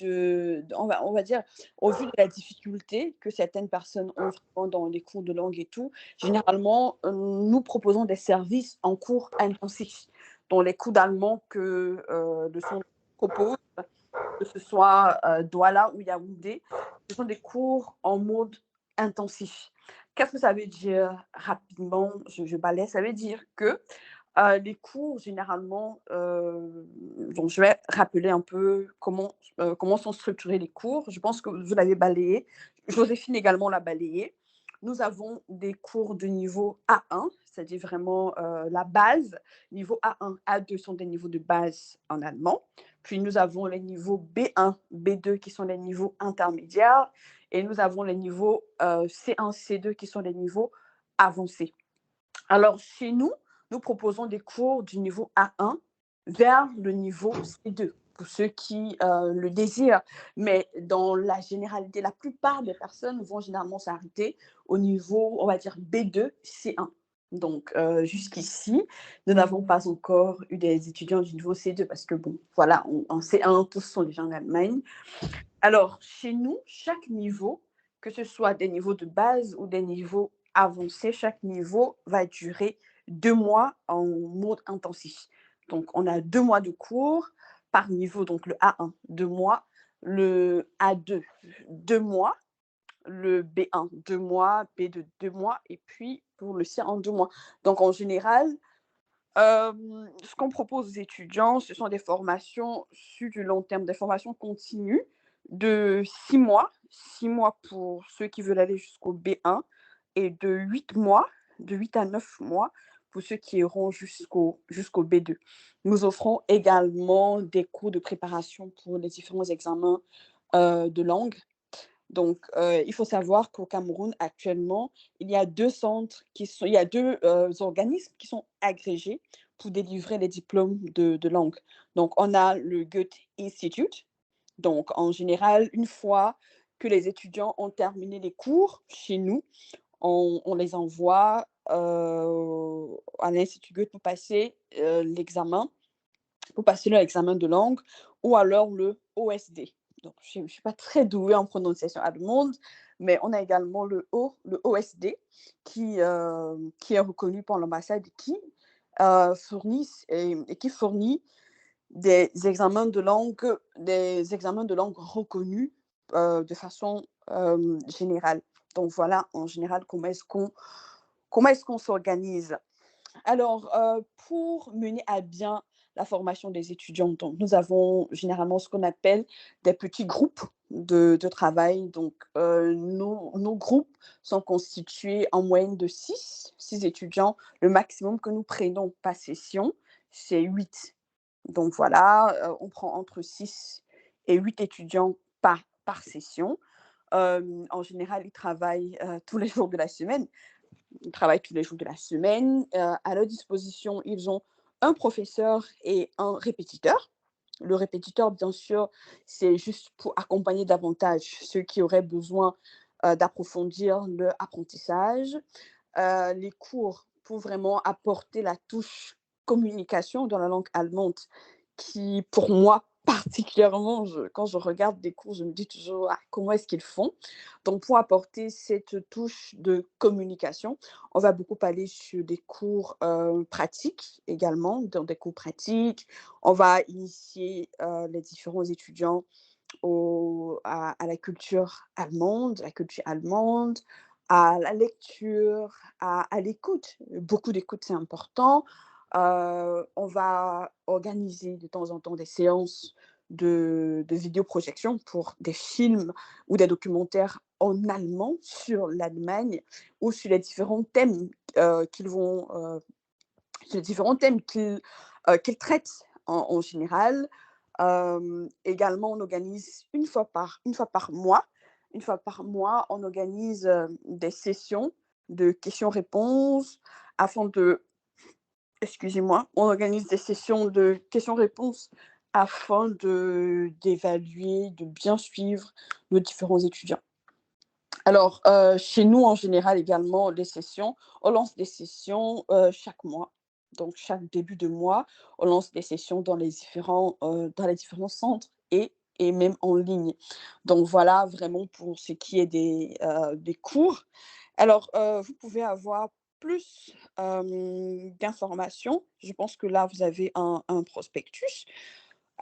on va dire, au vu de la difficulté que certaines personnes ont vraiment dans les cours de langue et tout, généralement, nous proposons des services en cours intensifs. Dans les cours d'allemand que le centre propose, que ce soit Douala ou Yaoundé, ce sont des cours en mode intensif. Qu'est-ce que ça veut dire rapidement? Je balaie. Ça veut dire que les cours, généralement, donc je vais rappeler un peu comment sont structurés les cours. Je pense que vous l'avez balayé. Joséphine également l'a balayé. Nous avons des cours de niveau A1, c'est-à-dire vraiment la base. Niveau A1, A2 sont des niveaux de base en allemand. Puis nous avons les niveaux B1, B2 qui sont les niveaux intermédiaires. Et nous avons les niveaux C1, C2 qui sont les niveaux avancés. Alors, chez nous, nous proposons des cours du niveau A1 vers le niveau C2 pour ceux qui le désirent. Mais dans la généralité, la plupart des personnes vont généralement s'arrêter au niveau, on va dire, B2, C1. Donc, jusqu'ici, nous n'avons pas encore eu des étudiants du niveau C2 parce que, bon, voilà, en C1, tous sont déjà en Allemagne. Alors, chez nous, chaque niveau, que ce soit des niveaux de base ou des niveaux avancés, chaque niveau va durer 2 mois en mode intensif. Donc, on a 2 mois de cours par niveau, donc le A1, 2 mois, le A2, 2 mois, le B1, 2 mois, B2, 2 mois, et puis pour le C1, 2 mois. Donc, en général, ce qu'on propose aux étudiants, ce sont des formations sur du long terme, des formations continues de 6 mois, 6 mois pour ceux qui veulent aller jusqu'au B1 et de 8 mois, de 8 à 9 mois pour ceux qui iront jusqu'au B2. Nous offrons également des cours de préparation pour les différents examens de langue. Donc, il faut savoir qu'au Cameroun, actuellement, il y a 2 organismes qui sont agrégés pour délivrer les diplômes de langue. Donc, on a le Goethe Institute. Donc, en général, une fois que les étudiants ont terminé les cours chez nous, on les envoie à l'Institut Goethe pour passer l'examen, pour passer leur examen de langue, ou alors le OSD. Donc, je ne suis pas très douée en prononciation allemande, mais on a également le OSD qui est reconnu par l'ambassade, qui fournit des examens de langue reconnus de façon générale. Donc voilà, en général, comment est-ce qu'on s'organise. Alors, pour mener à bien la formation des étudiants, donc, nous avons généralement ce qu'on appelle des petits groupes de travail. Donc, nos groupes sont constitués en moyenne de 6 étudiants. Le maximum que nous prenons par session, c'est 8. Donc, voilà, on prend entre 6 et 8 étudiants par session. En général, ils travaillent tous les jours de la semaine. Ils travaillent tous les jours de la semaine. À leur disposition, ils ont un professeur et un répétiteur. Le répétiteur, bien sûr, c'est juste pour accompagner davantage ceux qui auraient besoin d'approfondir leur apprentissage. Les cours pour vraiment apporter la touche communication dans la langue allemande qui, pour moi, particulièrement, quand je regarde des cours, je me dis toujours comment est-ce qu'ils font. Donc, pour apporter cette touche de communication, on va beaucoup aller sur des cours pratiques également. Dans des cours pratiques, on va initier les différents étudiants à la culture allemande, à la lecture, à l'écoute. Beaucoup d'écoute, c'est important. On va organiser de temps en temps des séances de vidéoprojection pour des films ou des documentaires en allemand sur l'Allemagne ou sur les différents thèmes qu'ils traitent en général. Également, on organise une fois par mois, on organise des sessions de questions-réponses on organise des sessions de questions-réponses afin d'évaluer, de bien suivre nos différents étudiants. Alors, chez nous, en général, également, on lance des sessions chaque mois. Donc, chaque début de mois, on lance des sessions dans les différents centres et même en ligne. Donc, voilà, vraiment pour ce qui est des cours. Alors, vous pouvez avoir plus d'informations. Je pense que là, vous avez un prospectus.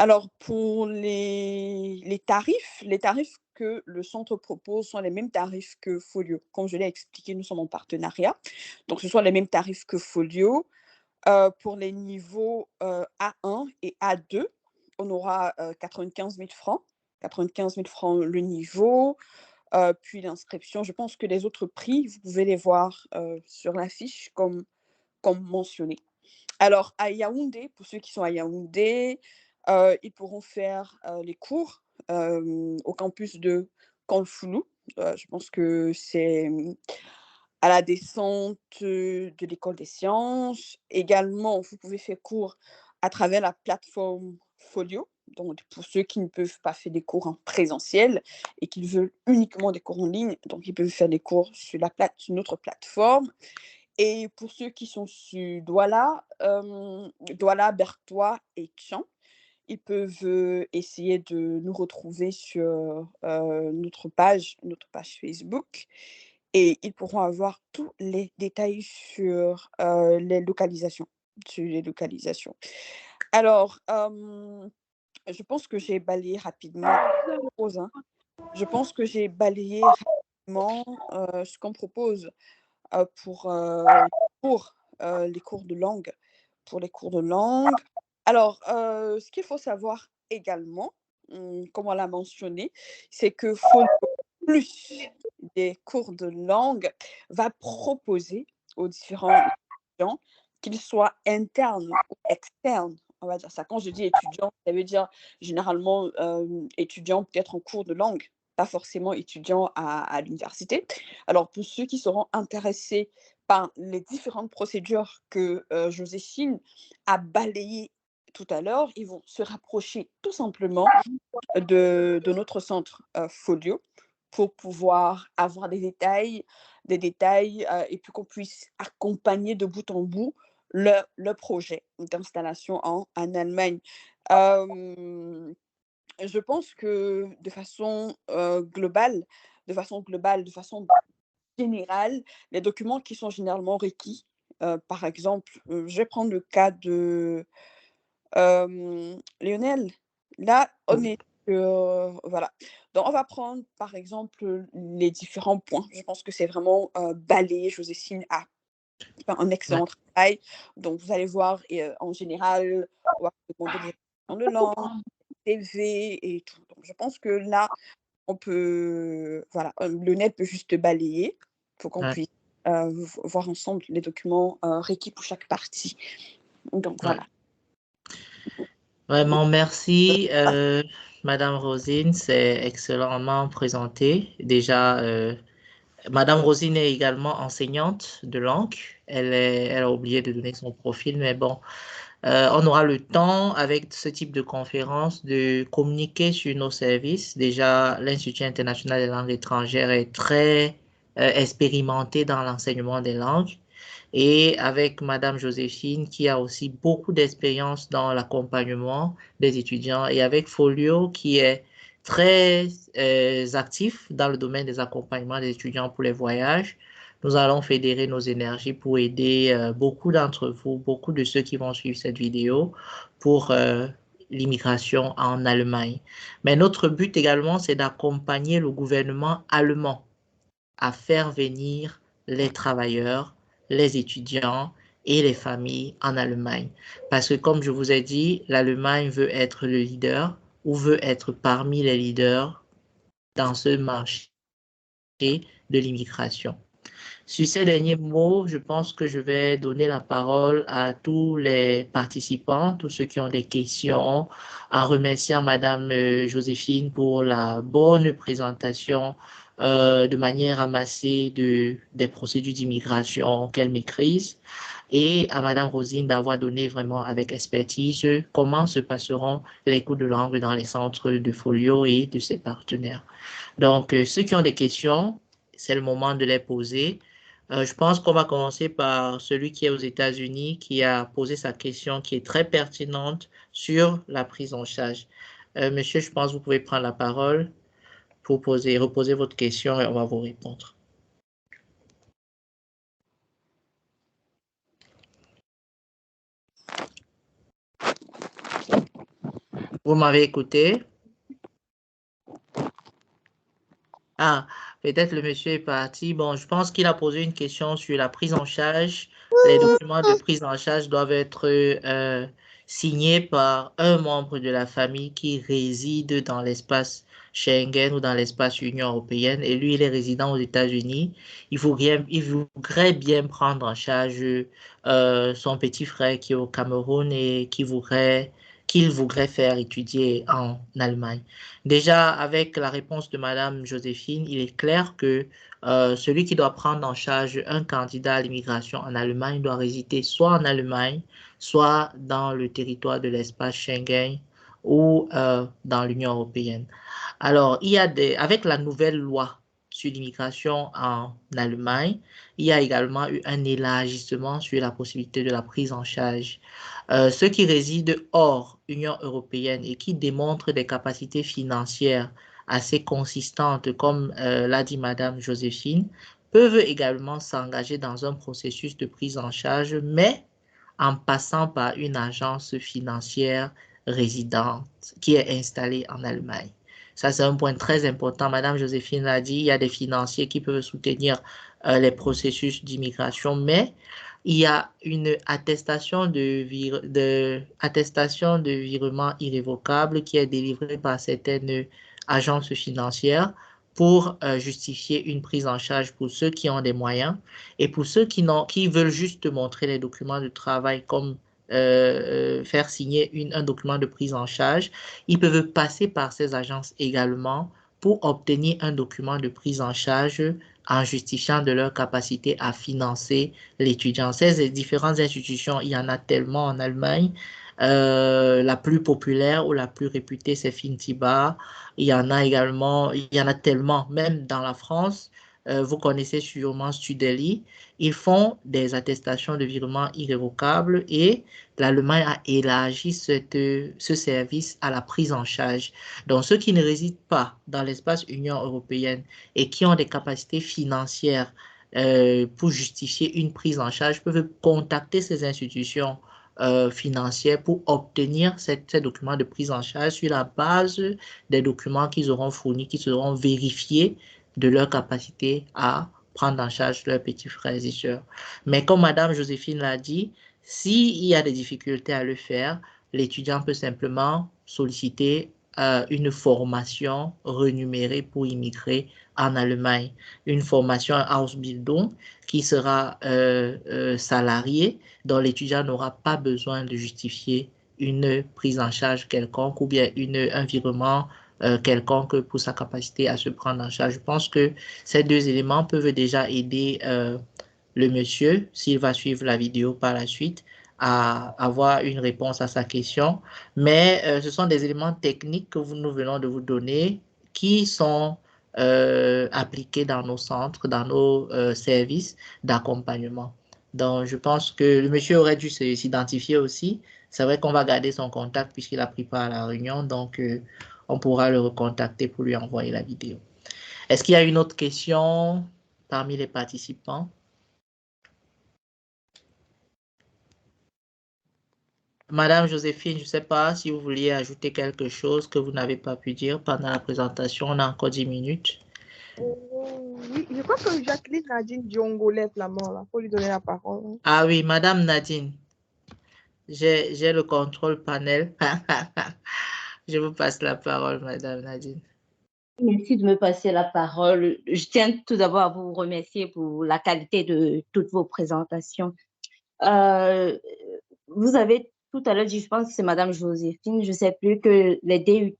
Alors, pour les tarifs que le centre propose sont les mêmes tarifs que Folio. Comme je l'ai expliqué, nous sommes en partenariat. Donc, ce sont les mêmes tarifs que Folio. Pour les niveaux A1 et A2, on aura 95 000 francs. 95 000 francs le niveau. Puis l'inscription, je pense que les autres prix, vous pouvez les voir sur la fiche comme mentionné. Alors, à Yaoundé, pour ceux qui sont à Yaoundé, ils pourront faire les cours au campus de Kanfoulou. Je pense que c'est à la descente de l'école des sciences. Également, vous pouvez faire cours à travers la plateforme Folio. Donc, pour ceux qui ne peuvent pas faire des cours en présentiel et qui veulent uniquement des cours en ligne, donc ils peuvent faire des cours sur notre plateforme. Et pour ceux qui sont sur Douala, Bertois et Tchan, ils peuvent essayer de nous retrouver sur notre page Facebook et ils pourront avoir tous les détails sur les localisations. Alors, je pense que j'ai balayé rapidement Je pense que j'ai balayé rapidement ce qu'on propose pour les cours de langue. Pour les cours de langue. Alors, ce qu'il faut savoir également, comme on l'a mentionné, c'est que Folio plus des cours de langue va proposer aux différents étudiants, qu'ils soient internes ou externes, on va dire ça. Quand je dis étudiant, ça veut dire généralement étudiant peut-être en cours de langue, pas forcément étudiant à l'université. Alors, pour ceux qui seront intéressés par les différentes procédures que Joséphine a balayées tout à l'heure, ils vont se rapprocher tout simplement de notre centre Folio pour pouvoir avoir des détails et puis qu'on puisse accompagner de bout en bout le projet d'installation en Allemagne. Je pense que de façon globale, de façon générale, les documents qui sont généralement requis, par exemple, je vais prendre le cas de Lionel. Là, on est voilà. Donc, on va prendre, par exemple, les différents points. Je pense que c'est vraiment balayé. Joséphine a fait un excellent travail. Donc, vous allez voir, en général, on va demander des questions de langue, TV et tout. Donc, je pense que là, on peut, voilà, Lionel peut juste balayer pour qu'on puisse voir ensemble les documents requis pour chaque partie. Donc, voilà. Vraiment, merci, Madame Rosine, c'est excellemment présenté. Déjà, Madame Rosine est également enseignante de langue. Elle a oublié de donner son profil, mais bon, on aura le temps avec ce type de conférence de communiquer sur nos services. Déjà, l'Institut international des langues étrangères est très expérimenté dans l'enseignement des langues. Et avec Madame Joséphine, qui a aussi beaucoup d'expérience dans l'accompagnement des étudiants, et avec Folio, qui est très actif dans le domaine des accompagnements des étudiants pour les voyages. Nous allons fédérer nos énergies pour aider beaucoup d'entre vous, beaucoup de ceux qui vont suivre cette vidéo, pour l'immigration en Allemagne. Mais notre but également, c'est d'accompagner le gouvernement allemand à faire venir les travailleurs, les étudiants et les familles en Allemagne. Parce que comme je vous ai dit, l'Allemagne veut être le leader ou veut être parmi les leaders dans ce marché de l'immigration. Sur ces derniers mots, je pense que je vais donner la parole à tous les participants, tous ceux qui ont des questions, en remerciant Madame Joséphine pour la bonne présentation de manière amassée des procédures d'immigration qu'elle maîtrise, et à Madame Rosine d'avoir donné vraiment avec expertise comment se passeront les cours de langue dans les centres de Folio et de ses partenaires. Donc, ceux qui ont des questions, c'est le moment de les poser. Je pense qu'on va commencer par celui qui est aux États-Unis, qui a posé sa question qui est très pertinente sur la prise en charge. Monsieur, je pense que vous pouvez prendre la parole pour reposer votre question et on va vous répondre. Vous m'avez écouté? Ah, peut-être le monsieur est parti. Bon, je pense qu'il a posé une question sur la prise en charge. Les documents de prise en charge doivent être signés par un membre de la famille qui réside dans l'espace Schengen ou dans l'espace Union européenne. Et lui, il est résident aux États-Unis. Il voudrait bien prendre en charge son petit frère qui est au Cameroun et qu'il voudrait faire étudier en Allemagne. Déjà, avec la réponse de Madame Joséphine, il est clair que celui qui doit prendre en charge un candidat à l'immigration en Allemagne doit résider soit en Allemagne, soit dans le territoire de l'espace Schengen ou dans l'Union européenne. Alors, avec la nouvelle loi sur l'immigration en Allemagne, il y a également eu un élargissement sur la possibilité de la prise en charge. Ceux qui résident hors Union européenne et qui démontrent des capacités financières assez consistantes, comme l'a dit Madame Joséphine, peuvent également s'engager dans un processus de prise en charge, mais en passant par une agence financière résidente qui est installée en Allemagne. Ça, c'est un point très important. Madame Joséphine l'a dit, il y a des financiers qui peuvent soutenir les processus d'immigration, mais il y a une attestation de virement irrévocable qui est délivrée par certaines agences financières pour justifier une prise en charge pour ceux qui ont des moyens et pour ceux qui veulent juste montrer les documents de travail comme faire signer un document de prise en charge. Ils peuvent passer par ces agences également pour obtenir un document de prise en charge en justifiant de leur capacité à financer l'étudiant. Ces différentes institutions, il y en a tellement en Allemagne. La plus populaire ou la plus réputée, c'est Fintiba. Il y en a également, il y en a tellement, même dans la France. Vous connaissez sûrement Studeli. Ils font des attestations de virement irrévocables et l'Allemagne a élargi ce service à la prise en charge. Donc, ceux qui ne résident pas dans l'espace Union européenne et qui ont des capacités financières pour justifier une prise en charge peuvent contacter ces institutions financières pour obtenir ces documents de prise en charge sur la base des documents qu'ils auront fournis, qui seront vérifiés de leur capacité à prendre en charge leurs petits frères et sœurs. Mais comme Madame Joséphine l'a dit, s'il y a des difficultés à le faire, l'étudiant peut simplement solliciter une formation renumérée pour immigrer en Allemagne, une formation Ausbildung qui sera salariée, dont l'étudiant n'aura pas besoin de justifier une prise en charge quelconque ou bien un virement quelconque pour sa capacité à se prendre en charge. Je pense que ces deux éléments peuvent déjà aider le monsieur, s'il va suivre la vidéo par la suite, à avoir une réponse à sa question. Mais ce sont des éléments techniques que nous venons de vous donner qui sont appliqués dans nos centres, dans nos services d'accompagnement. Donc, je pense que le monsieur aurait dû s'identifier aussi. C'est vrai qu'on va garder son contact puisqu'il a pris part à la réunion. Donc, on pourra le recontacter pour lui envoyer la vidéo. Est-ce qu'il y a une autre question parmi les participants? Madame Joséphine, je ne sais pas si vous vouliez ajouter quelque chose que vous n'avez pas pu dire pendant la présentation. On a encore 10 minutes. Oui, je crois que Jacqueline Nadine Diongo lève la main, là. Il faut lui donner la parole. Ah oui, Madame Nadine, j'ai le contrôle panel. Je vous passe la parole, Madame Nadine. Merci de me passer la parole. Je tiens tout d'abord à vous remercier pour la qualité de toutes vos présentations. Vous avez tout à l'heure dit, je pense que c'est Madame Joséphine, je ne sais plus, que les DUT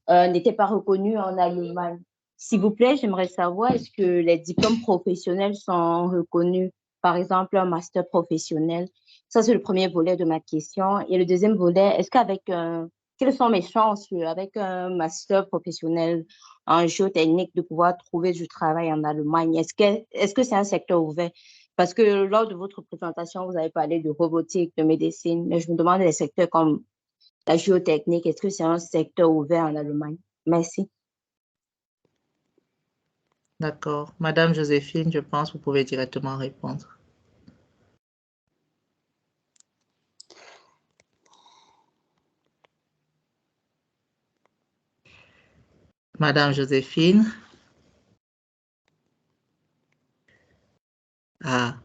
n'étaient pas reconnus en Allemagne. S'il vous plaît, j'aimerais savoir, est-ce que les diplômes professionnels sont reconnus, par exemple un master professionnel? Ça, c'est le premier volet de ma question. Et le deuxième volet, est-ce qu'avec quelles sont mes chances avec un master professionnel en géotechnique de pouvoir trouver du travail en Allemagne? Est-ce que c'est un secteur ouvert? Parce que lors de votre présentation, vous avez parlé de robotique, de médecine, mais je me demande les secteurs comme la géotechnique, est-ce que c'est un secteur ouvert en Allemagne? Merci. D'accord. Madame Joséphine, je pense que vous pouvez directement répondre. Madame Joséphine. Ah.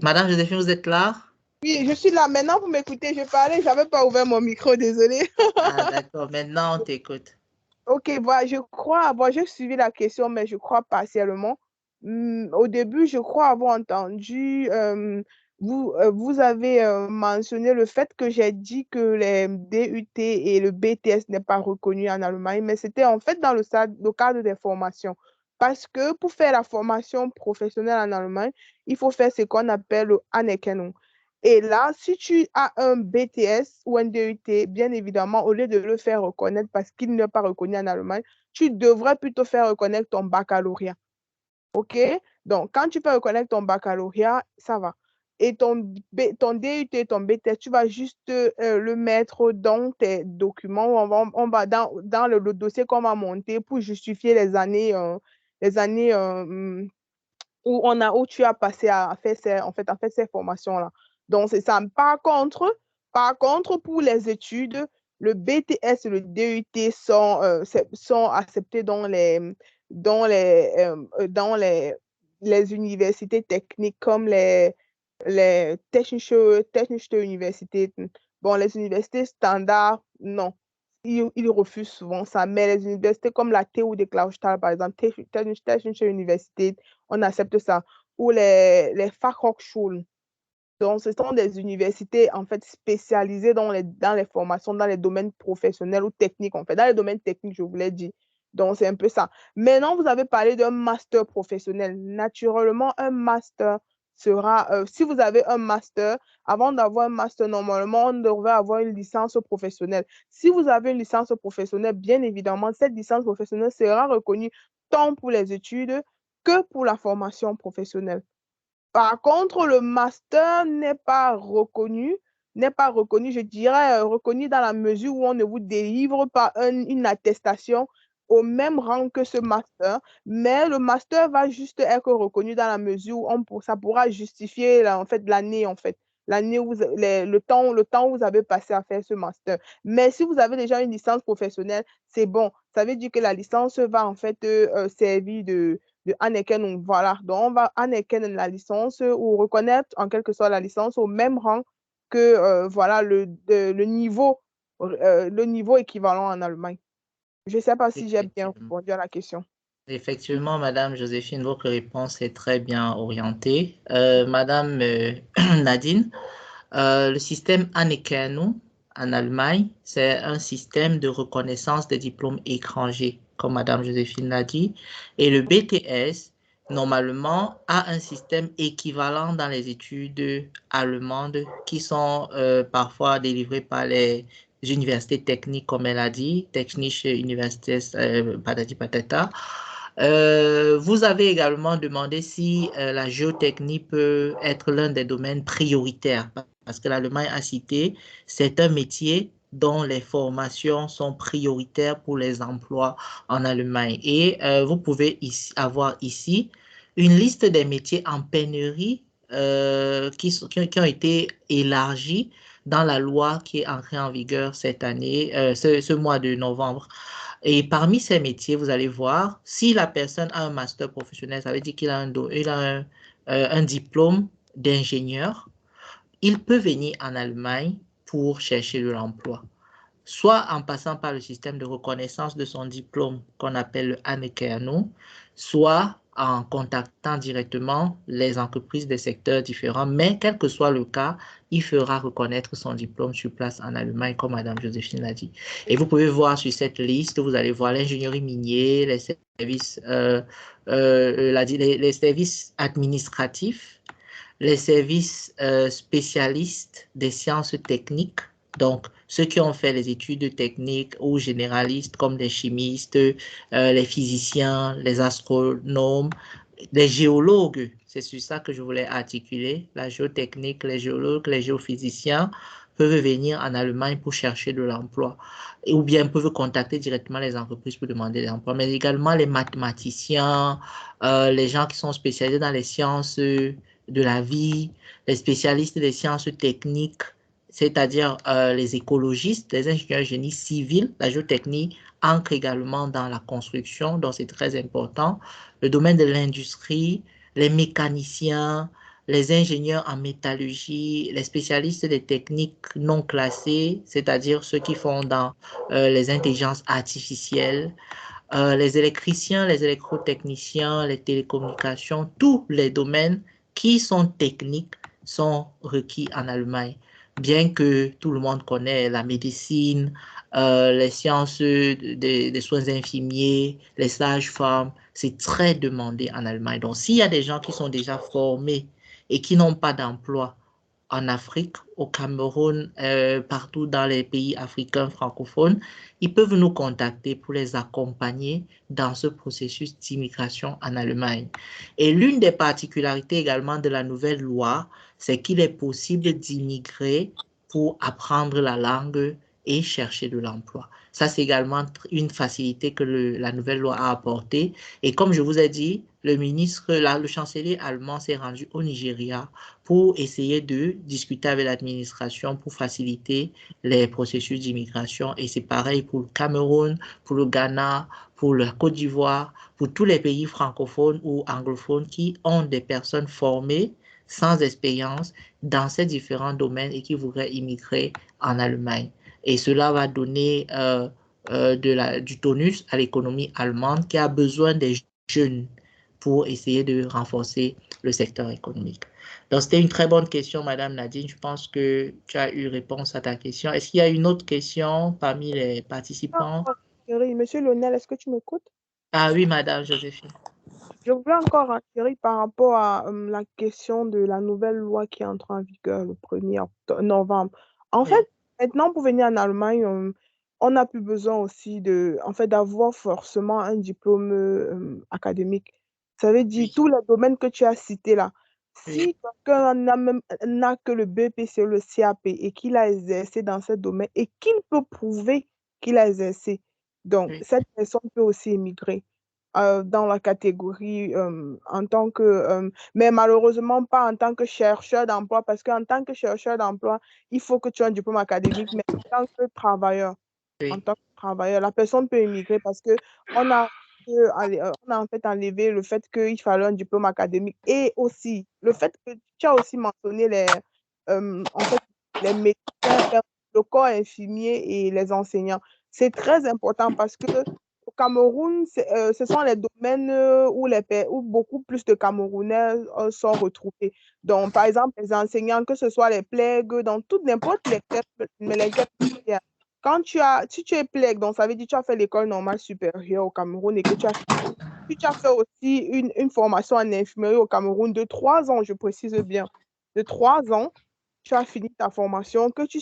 Madame Joséphine, vous êtes là? Oui, je suis là. Maintenant, vous m'écoutez, je parlais, je n'avais pas ouvert mon micro, désolé. Ah, d'accord. Maintenant, on t'écoute. Ok, voilà, je crois avoir, j'ai suivi la question, mais je crois partiellement. Au début, je crois avoir entendu, vous avez mentionné le fait que j'ai dit que les DUT et le BTS n'est pas reconnu en Allemagne, mais c'était en fait dans le cadre des formations. Parce que pour faire la formation professionnelle en Allemagne, il faut faire ce qu'on appelle le Anerkennung. Et là, si tu as un BTS ou un DUT, bien évidemment, au lieu de le faire reconnaître parce qu'il n'est pas reconnu en Allemagne, tu devrais plutôt faire reconnaître ton baccalauréat. OK? Donc, quand tu peux reconnaître ton baccalauréat, ça va. Et ton DUT, ton BTS, tu vas juste le mettre dans tes documents. On va dans le dossier qu'on va monter pour justifier les années où tu as passé à faire ces formations-là. Donc, c'est ça. Par contre, pour les études, le BTS et le DUT sont acceptés dans les universités techniques comme les Technische Universitäten. Bon, les universités standards, non. Ils refusent souvent ça, mais les universités comme la TU de Clausthal, par exemple, Technische Universität, on accepte ça. Ou les Fachhochschulen. Donc, ce sont des universités, en fait, spécialisées dans les formations, dans les domaines professionnels ou techniques, en fait. Dans les domaines techniques, je vous l'ai dit. Donc, c'est un peu ça. Maintenant, vous avez parlé d'un master professionnel. Naturellement, un master sera, si vous avez un master, avant d'avoir un master, normalement, on devrait avoir une licence professionnelle. Si vous avez une licence professionnelle, bien évidemment, cette licence professionnelle sera reconnue tant pour les études que pour la formation professionnelle. Par contre, le master n'est pas reconnu, je dirais, reconnu dans la mesure où on ne vous délivre pas une attestation au même rang que ce master, mais le master va juste être reconnu dans la mesure où ça pourra justifier l'année, le temps où vous avez passé à faire ce master. Mais si vous avez déjà une licence professionnelle, c'est bon. Ça veut dire que la licence va en fait servir de anerkennen. Voilà, donc on va anerkennen la licence ou reconnaître en quelque sorte la licence au même rang que voilà, le niveau équivalent en Allemagne. Je ne sais pas si j'ai bien répondu à la question. Effectivement, Madame Joséphine, votre réponse est très bien orientée. Madame Nadine, le système Anerkennung en Allemagne, c'est un système de reconnaissance des diplômes étrangers, comme Madame Joséphine l'a dit. Et le BTS, normalement, a un système équivalent dans les études allemandes qui sont parfois délivrées par les universités techniques, comme elle a dit, Technische Universität patati patata. Vous avez également demandé si la géotechnie peut être l'un des domaines prioritaires, parce que l'Allemagne a cité, c'est un métier dont les formations sont prioritaires pour les emplois en Allemagne. Et vous pouvez avoir ici une liste des métiers en pénurie qui ont été élargis dans la loi qui est entrée en vigueur cette année, ce mois de novembre. Et parmi ces métiers, vous allez voir, si la personne a un master professionnel, ça veut dire qu'il a un diplôme d'ingénieur, il peut venir en Allemagne pour chercher de l'emploi, soit en passant par le système de reconnaissance de son diplôme qu'on appelle le Anerkennung, soit en contactant directement les entreprises des secteurs différents. Mais quel que soit le cas, il fera reconnaître son diplôme sur place en Allemagne, comme Mme Joséphine l'a dit. Et vous pouvez voir sur cette liste, vous allez voir l'ingénierie minière, les services administratifs, les services spécialistes des sciences techniques, donc ceux qui ont fait les études techniques ou généralistes comme les chimistes, les physiciens, les astronomes, les géologues, c'est sur ça que je voulais articuler, la géotechnique, les géologues, les géophysiciens peuvent venir en Allemagne pour chercher de l'emploi ou bien peuvent contacter directement les entreprises pour demander de l'emploi, mais également les mathématiciens, les gens qui sont spécialisés dans les sciences de la vie, les spécialistes des sciences techniques, c'est-à-dire les écologistes, les ingénieurs génie civil, la géotechnie entre également dans la construction, donc c'est très important. Le domaine de l'industrie, les mécaniciens, les ingénieurs en métallurgie, les spécialistes des techniques non classées, c'est-à-dire ceux qui font dans les intelligences artificielles, les électriciens, les électrotechniciens, les télécommunications, tous les domaines qui sont techniques sont requis en Allemagne. Bien que tout le monde connaît la médecine, les sciences des soins infirmiers, les sages-femmes, c'est très demandé en Allemagne. Donc, s'il y a des gens qui sont déjà formés et qui n'ont pas d'emploi en Afrique, au Cameroun, partout dans les pays africains francophones, ils peuvent nous contacter pour les accompagner dans ce processus d'immigration en Allemagne. Et l'une des particularités également de la nouvelle loi, c'est qu'il est possible d'immigrer pour apprendre la langue et chercher de l'emploi. Ça, c'est également une facilité que la nouvelle loi a apportée. Et comme je vous ai dit, le chancelier allemand s'est rendu au Nigeria pour essayer de discuter avec l'administration pour faciliter les processus d'immigration. Et c'est pareil pour le Cameroun, pour le Ghana, pour la Côte d'Ivoire, pour tous les pays francophones ou anglophones qui ont des personnes formées sans expérience dans ces différents domaines et qui voudraient immigrer en Allemagne. Et cela va donner du tonus à l'économie allemande qui a besoin des jeunes pour essayer de renforcer le secteur économique. Donc, c'était une très bonne question, Madame Nadine. Je pense que tu as eu réponse à ta question. Est-ce qu'il y a une autre question parmi les participants? Monsieur Lionel, est-ce que tu m'écoutes? Ah oui, Madame Joséphine. Je voulais encore attirer par rapport à la question de la nouvelle loi qui entre en vigueur le 1er novembre. En fait, maintenant, pour venir en Allemagne, on n'a plus besoin aussi d'avoir forcément un diplôme académique. Ça veut dire tous les domaines que tu as cités là. Si quelqu'un n'a que le BPC ou le CAP et qu'il a exercé dans ce domaine et qu'il peut prouver qu'il a exercé, donc cette personne peut aussi émigrer dans la catégorie en tant que, mais malheureusement pas en tant que chercheur d'emploi, parce qu'en tant que chercheur d'emploi, il faut que tu aies un diplôme académique, mais en tant que travailleur, la personne peut émigrer parce qu'on a, on a en fait enlevé le fait qu'il fallait un diplôme académique et aussi le fait que tu as aussi mentionné en fait, les médecins, le corps infirmier et les enseignants. C'est très important parce que au Cameroun, ce sont les domaines où beaucoup plus de Camerounais sont retrouvés. Donc, par exemple, les enseignants, que ce soit les plègues, dans n'importe lesquelles. Quand si tu es plègue, donc ça veut dire que tu as fait l'école normale supérieure au Cameroun et que tu as fait aussi une formation en infirmerie au Cameroun de 3 ans, je précise bien, de 3 ans, tu as fini ta formation, que tu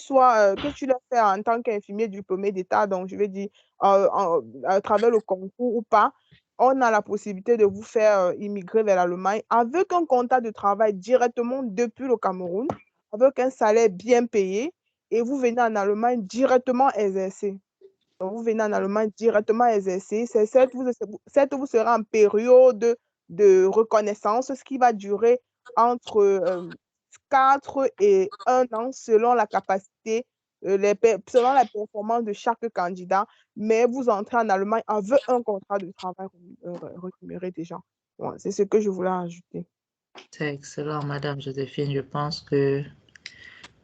l'as fait en tant qu'infirmier diplômé d'État, donc je veux dire, à travers le concours ou pas, on a la possibilité de vous faire immigrer vers l'Allemagne avec un contrat de travail directement depuis le Cameroun, avec un salaire bien payé, et vous venez en Allemagne directement exercer. Donc, vous venez en Allemagne directement exercer. Vous serez en période de reconnaissance, ce qui va durer entre 4 et 1 an selon la capacité, selon la performance de chaque candidat, mais vous entrez en Allemagne avec un contrat de travail rémunéré déjà. Ouais, c'est ce que je voulais ajouter. C'est excellent, Madame Joséphine. Je pense que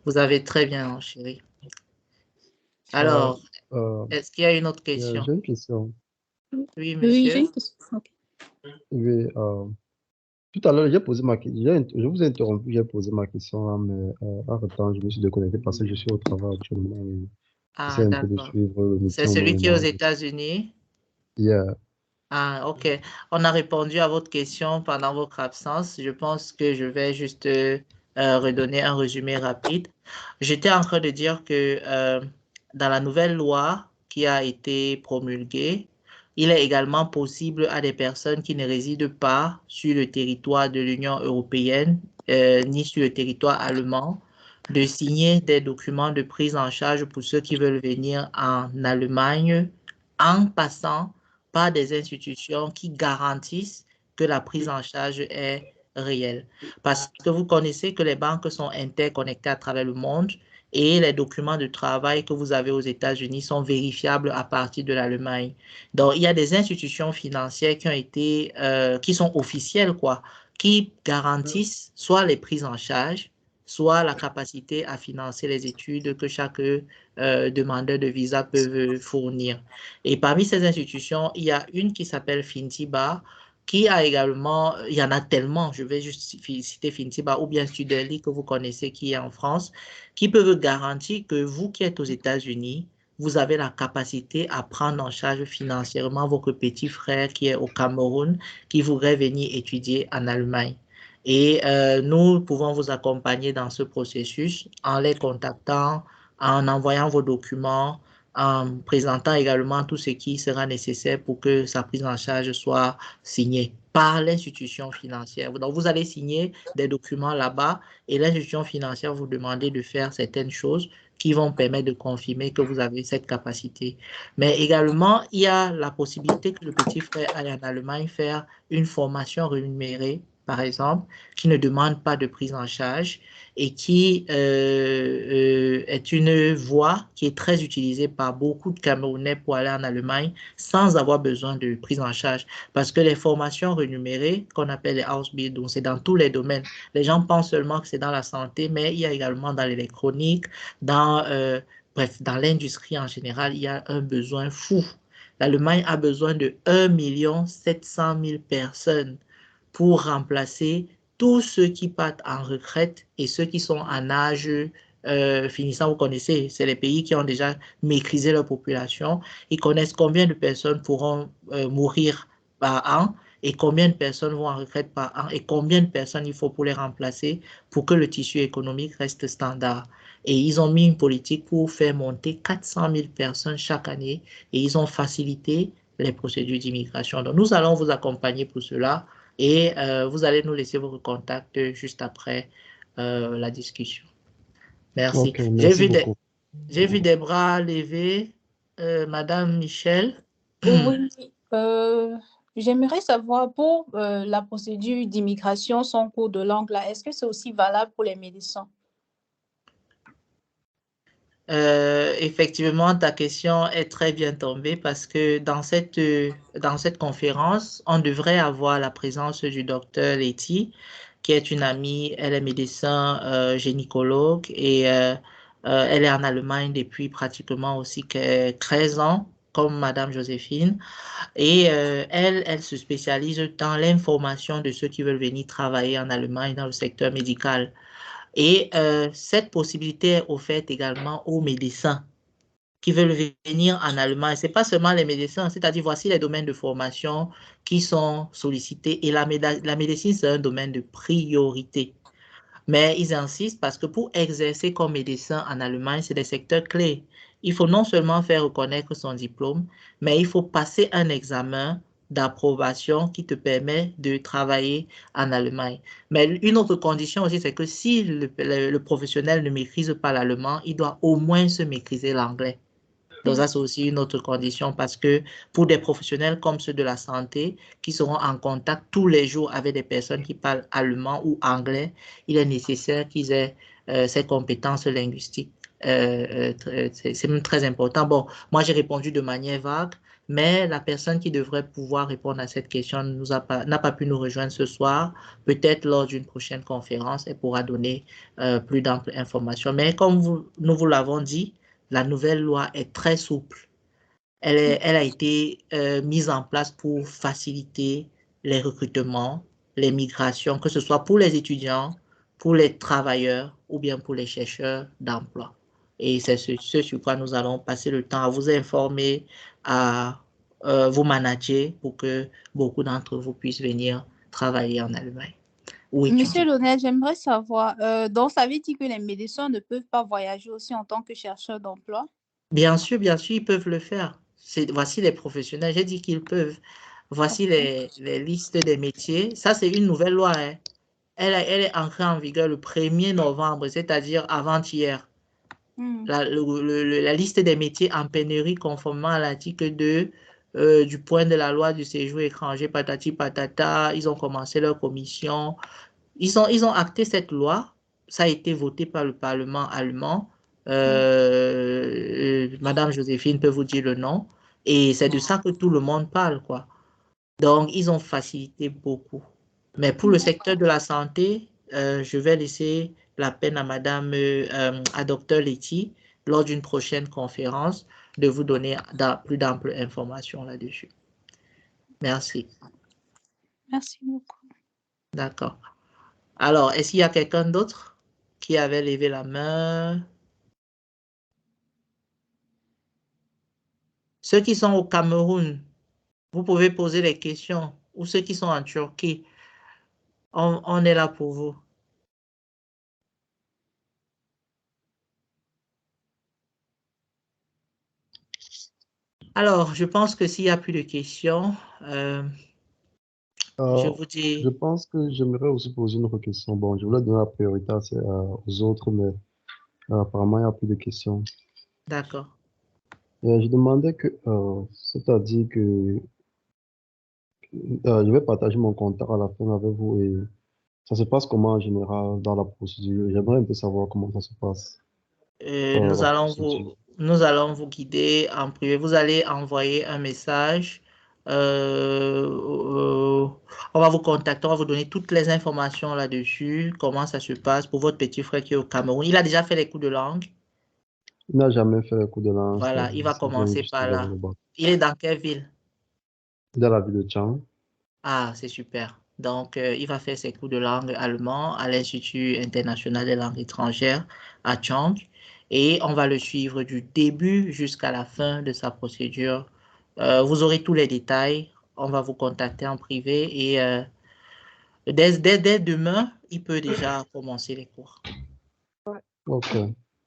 vous avez très bien enchéri. Alors, est-ce qu'il y a une autre question? J'ai une question. Oui, Oui, j'ai monsieur. une question. Ok. Oui, tout à l'heure, j'ai posé ma question. Je vous ai interrompu, j'ai posé ma question là, mais en temps, je me suis déconnecté parce que je suis au travail actuellement et j'essaie Ah, un peu de d'accord. suivre le C'est meeting au celui qui est aux Moyen-Orient. États-Unis? Yeah. Ah, ok. On a répondu à votre question pendant votre absence. Je pense que je vais juste redonner un résumé rapide. J'étais en train de dire que dans la nouvelle loi qui a été promulguée, il est également possible à des personnes qui ne résident pas sur le territoire de l'Union européenne ni sur le territoire allemand de signer des documents de prise en charge pour ceux qui veulent venir en Allemagne en passant par des institutions qui garantissent que la prise en charge est réelle. Parce que vous connaissez que les banques sont interconnectées à travers le monde et les documents de travail que vous avez aux États-Unis sont vérifiables à partir de l'Allemagne. Donc, il y a des institutions financières qui ont été, qui sont officielles, quoi, qui garantissent soit les prises en charge, soit la capacité à financer les études que chaque demandeur de visa peut fournir. Et parmi ces institutions, il y a une qui s'appelle Fintiba, qui a également, il y en a tellement, je vais juste citer Fintiba ou bien Studeli que vous connaissez qui est en France, qui peuvent garantir que vous qui êtes aux États-Unis, vous avez la capacité à prendre en charge financièrement votre petit frère qui est au Cameroun, qui voudrait venir étudier en Allemagne. Et nous pouvons vous accompagner dans ce processus en les contactant, en envoyant vos documents, en présentant également tout ce qui sera nécessaire pour que sa prise en charge soit signée par l'institution financière. Donc, vous allez signer des documents là-bas et l'institution financière vous demander de faire certaines choses qui vont permettre de confirmer que vous avez cette capacité. Mais également, il y a la possibilité que le petit frère aille en Allemagne faire une formation rémunérée, par exemple, qui ne demande pas de prise en charge et qui est une voie qui est très utilisée par beaucoup de Camerounais pour aller en Allemagne sans avoir besoin de prise en charge. Parce que les formations rémunérées, qu'on appelle les Ausbildung, c'est dans tous les domaines. Les gens pensent seulement que c'est dans la santé, mais il y a également dans l'électronique, bref, dans l'industrie en général, il y a un besoin fou. L'Allemagne a besoin de 1 700 000 personnes pour remplacer tous ceux qui partent en retraite et ceux qui sont en âge finissant. Vous connaissez, c'est les pays qui ont déjà maîtrisé leur population. Ils connaissent combien de personnes pourront mourir par an et combien de personnes vont en retraite par an et combien de personnes il faut pour les remplacer pour que le tissu économique reste standard. Et ils ont mis une politique pour faire monter 400 000 personnes chaque année et ils ont facilité les procédures d'immigration. Donc, nous allons vous accompagner pour cela. Et vous allez nous laisser vos contacts juste après la discussion. Merci. Ok, merci beaucoup. J'ai vu des bras levés. Madame Michel. Oui, j'aimerais savoir pour la procédure d'immigration, son cours de langue, là, est-ce que c'est aussi valable pour les médecins? Effectivement, ta question est très bien tombée parce que dans cette conférence, on devrait avoir la présence du docteur Letty, qui est une amie, elle est médecin gynécologue et elle est en Allemagne depuis pratiquement aussi 13 ans, comme Madame Joséphine. Et elle se spécialise dans l'information de ceux qui veulent venir travailler en Allemagne dans le secteur médical. Et cette possibilité est offerte également aux médecins qui veulent venir en Allemagne. Ce n'est pas seulement les médecins, c'est-à-dire voici les domaines de formation qui sont sollicités. Et la médecine, c'est un domaine de priorité. Mais ils insistent parce que pour exercer comme médecin en Allemagne, c'est des secteurs clés. Il faut non seulement faire reconnaître son diplôme, mais il faut passer un examen d'approbation qui te permet de travailler en Allemagne. Mais une autre condition aussi, c'est que si le professionnel ne maîtrise pas l'allemand, il doit au moins se maîtriser l'anglais. Donc, ça, c'est aussi une autre condition parce que pour des professionnels comme ceux de la santé qui seront en contact tous les jours avec des personnes qui parlent allemand ou anglais, il est nécessaire qu'ils aient ces compétences linguistiques. C'est même très important. Bon, moi, j'ai répondu de manière vague, mais la personne qui devrait pouvoir répondre à cette question n'a pas pu nous rejoindre ce soir. Peut-être lors d'une prochaine conférence, elle pourra donner plus d'amples informations. Mais comme nous vous l'avons dit, la nouvelle loi est très souple. Elle a été mise en place pour faciliter les recrutements, les migrations, que ce soit pour les étudiants, pour les travailleurs ou bien pour les chercheurs d'emploi. Et c'est ce sur quoi nous allons passer le temps à vous informer, à vous manager pour que beaucoup d'entre vous puissent venir travailler en Allemagne. Oui, Monsieur Lionel, j'aimerais savoir, donc ça veut dire que les médecins ne peuvent pas voyager aussi en tant que chercheurs d'emploi? Bien sûr, ils peuvent le faire. Voici les professionnels, j'ai dit qu'ils peuvent. Voici les listes des métiers. Ça, c'est une nouvelle loi, hein. Elle est entrée en vigueur le 1er novembre, c'est-à-dire avant-hier. La liste des métiers en pénurie conformément à l'article 2 du point de la loi du séjour étranger, patati patata. Ils ont commencé leur commission. Ils ont acté cette loi. Ça a été voté par le Parlement allemand. Madame Joséphine peut vous dire le nom. Et c'est de ça que tout le monde parle, quoi. Donc, ils ont facilité beaucoup. Mais pour le secteur de la santé, je vais laisser la peine à Madame, à Dr Letty, lors d'une prochaine conférence, de vous donner plus d'amples informations là-dessus. Merci. Merci beaucoup. D'accord. Alors, est-ce qu'il y a quelqu'un d'autre qui avait levé la main? Ceux qui sont au Cameroun, vous pouvez poser les questions. Ou ceux qui sont en Turquie, on est là pour vous. Alors, je pense que s'il n'y a plus de questions, je vous dis... Je pense que j'aimerais aussi poser une autre question. Bon, je voulais donner la priorité aux autres, mais apparemment, il n'y a plus de questions. D'accord. Je demandais c'est-à-dire que je vais partager mon contact à la fin avec vous et ça se passe comment en général dans la procédure? J'aimerais un peu savoir comment ça se passe. Nous La allons procédure. vous guider en privé. Vous allez envoyer un message. On va vous contacter, on va vous donner toutes les informations là-dessus, comment ça se passe pour votre petit frère qui est au Cameroun. Il a déjà fait les cours de langue. Il n'a jamais fait le coup de lance. Voilà, il va Ça vient commencer juste par d'avoir là. le bac. Il est dans quelle ville? Dans la ville de Tchang. Ah, c'est super. Donc, il va faire ses cours de langue allemand à l'Institut international des langues étrangères à Chang. Et on va le suivre du début jusqu'à la fin de sa procédure. Vous aurez tous les détails. On va vous contacter en privé et dès demain, il peut déjà commencer les cours. Ok.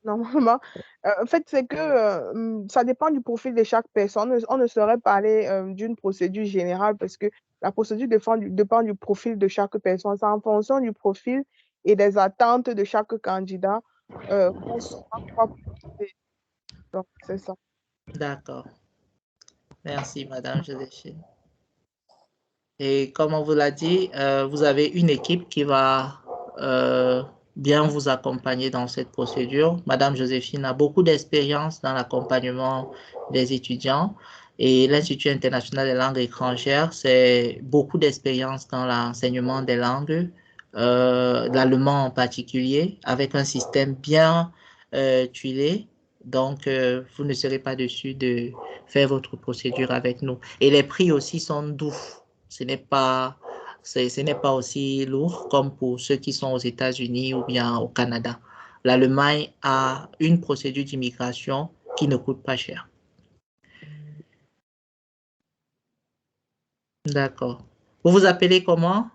Normalement, en fait, c'est que ça dépend du profil de chaque personne. On ne saurait parler d'une procédure générale parce que la procédure dépend du profil de chaque personne. C'est en fonction du profil et des attentes de chaque candidat qu'on saura quoi proposer. Donc, c'est ça. D'accord. Merci, Madame Joséphine. Et comme on vous l'a dit, vous avez une équipe qui va bien vous accompagner dans cette procédure. Madame Joséphine a beaucoup d'expérience dans l'accompagnement des étudiants et l'Institut international des langues étrangères, c'est beaucoup d'expérience dans l'enseignement des langues, l'allemand en particulier, avec un système bien tuilé. Donc, vous ne serez pas dessus de faire votre procédure avec nous. Et les prix aussi sont doux. Ce n'est pas aussi lourd comme pour ceux qui sont aux États-Unis ou bien au Canada. L'Allemagne a une procédure d'immigration qui ne coûte pas cher. D'accord. Vous vous appelez comment?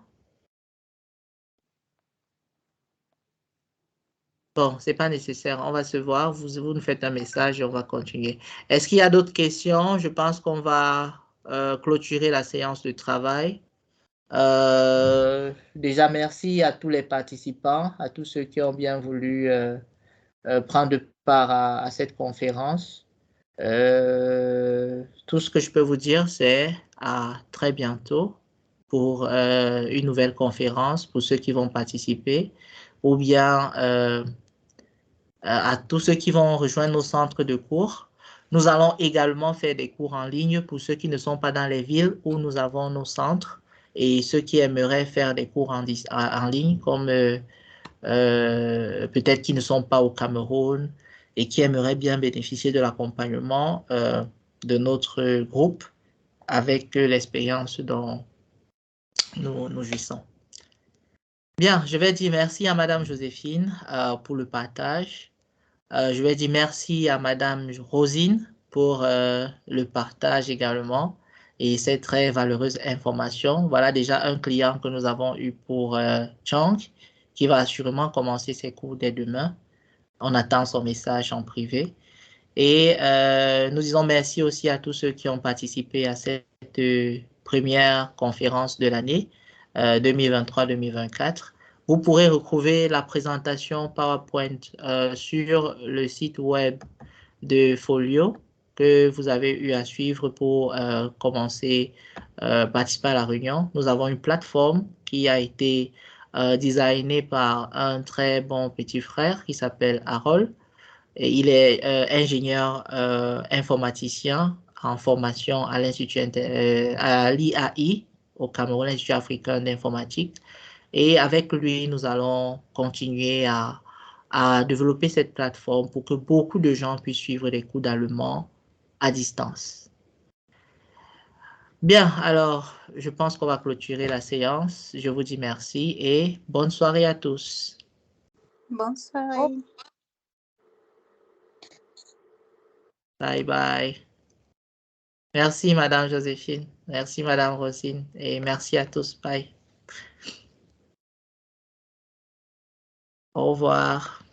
Bon, c'est pas nécessaire. On va se voir. Vous nous faites un message et on va continuer. Est-ce qu'il y a d'autres questions? Je pense qu'on va clôturer la séance de travail. Déjà, merci à tous les participants, à tous ceux qui ont bien voulu prendre part à cette conférence. Tout ce que je peux vous dire, c'est à très bientôt pour une nouvelle conférence pour ceux qui vont participer, ou bien à tous ceux qui vont rejoindre nos centres de cours. Nous allons également faire des cours en ligne pour ceux qui ne sont pas dans les villes où nous avons nos centres et ceux qui aimeraient faire des cours en ligne, comme peut-être qui ne sont pas au Cameroun et qui aimeraient bien bénéficier de l'accompagnement de notre groupe avec l'expérience dont nous jouissons. Bien, je vais dire merci à Madame Joséphine pour le partage. Je vais dire merci à Madame Rosine pour le partage également et ces très valeureuses informations. Voilà déjà un client que nous avons eu pour Chang qui va assurément commencer ses cours dès demain. On attend son message en privé. Et nous disons merci aussi à tous ceux qui ont participé à cette première conférence de l'année 2023-2024. Vous pourrez retrouver la présentation PowerPoint sur le site web de Folio que vous avez eu à suivre pour commencer à participer à la réunion. Nous avons une plateforme qui a été designée par un très bon petit frère qui s'appelle Harold. Et il est ingénieur informaticien en formation à l'Institut à l'IAI au Cameroun, l'Institut africain d'informatique. Et avec lui, nous allons continuer à développer cette plateforme pour que beaucoup de gens puissent suivre des cours d'allemand à distance. Bien, alors, je pense qu'on va clôturer la séance. Je vous dis merci et bonne soirée à tous. Bonne soirée. Bye bye. Merci, Madame Joséphine. Merci, Madame Rosine. Et merci à tous. Bye. Au revoir.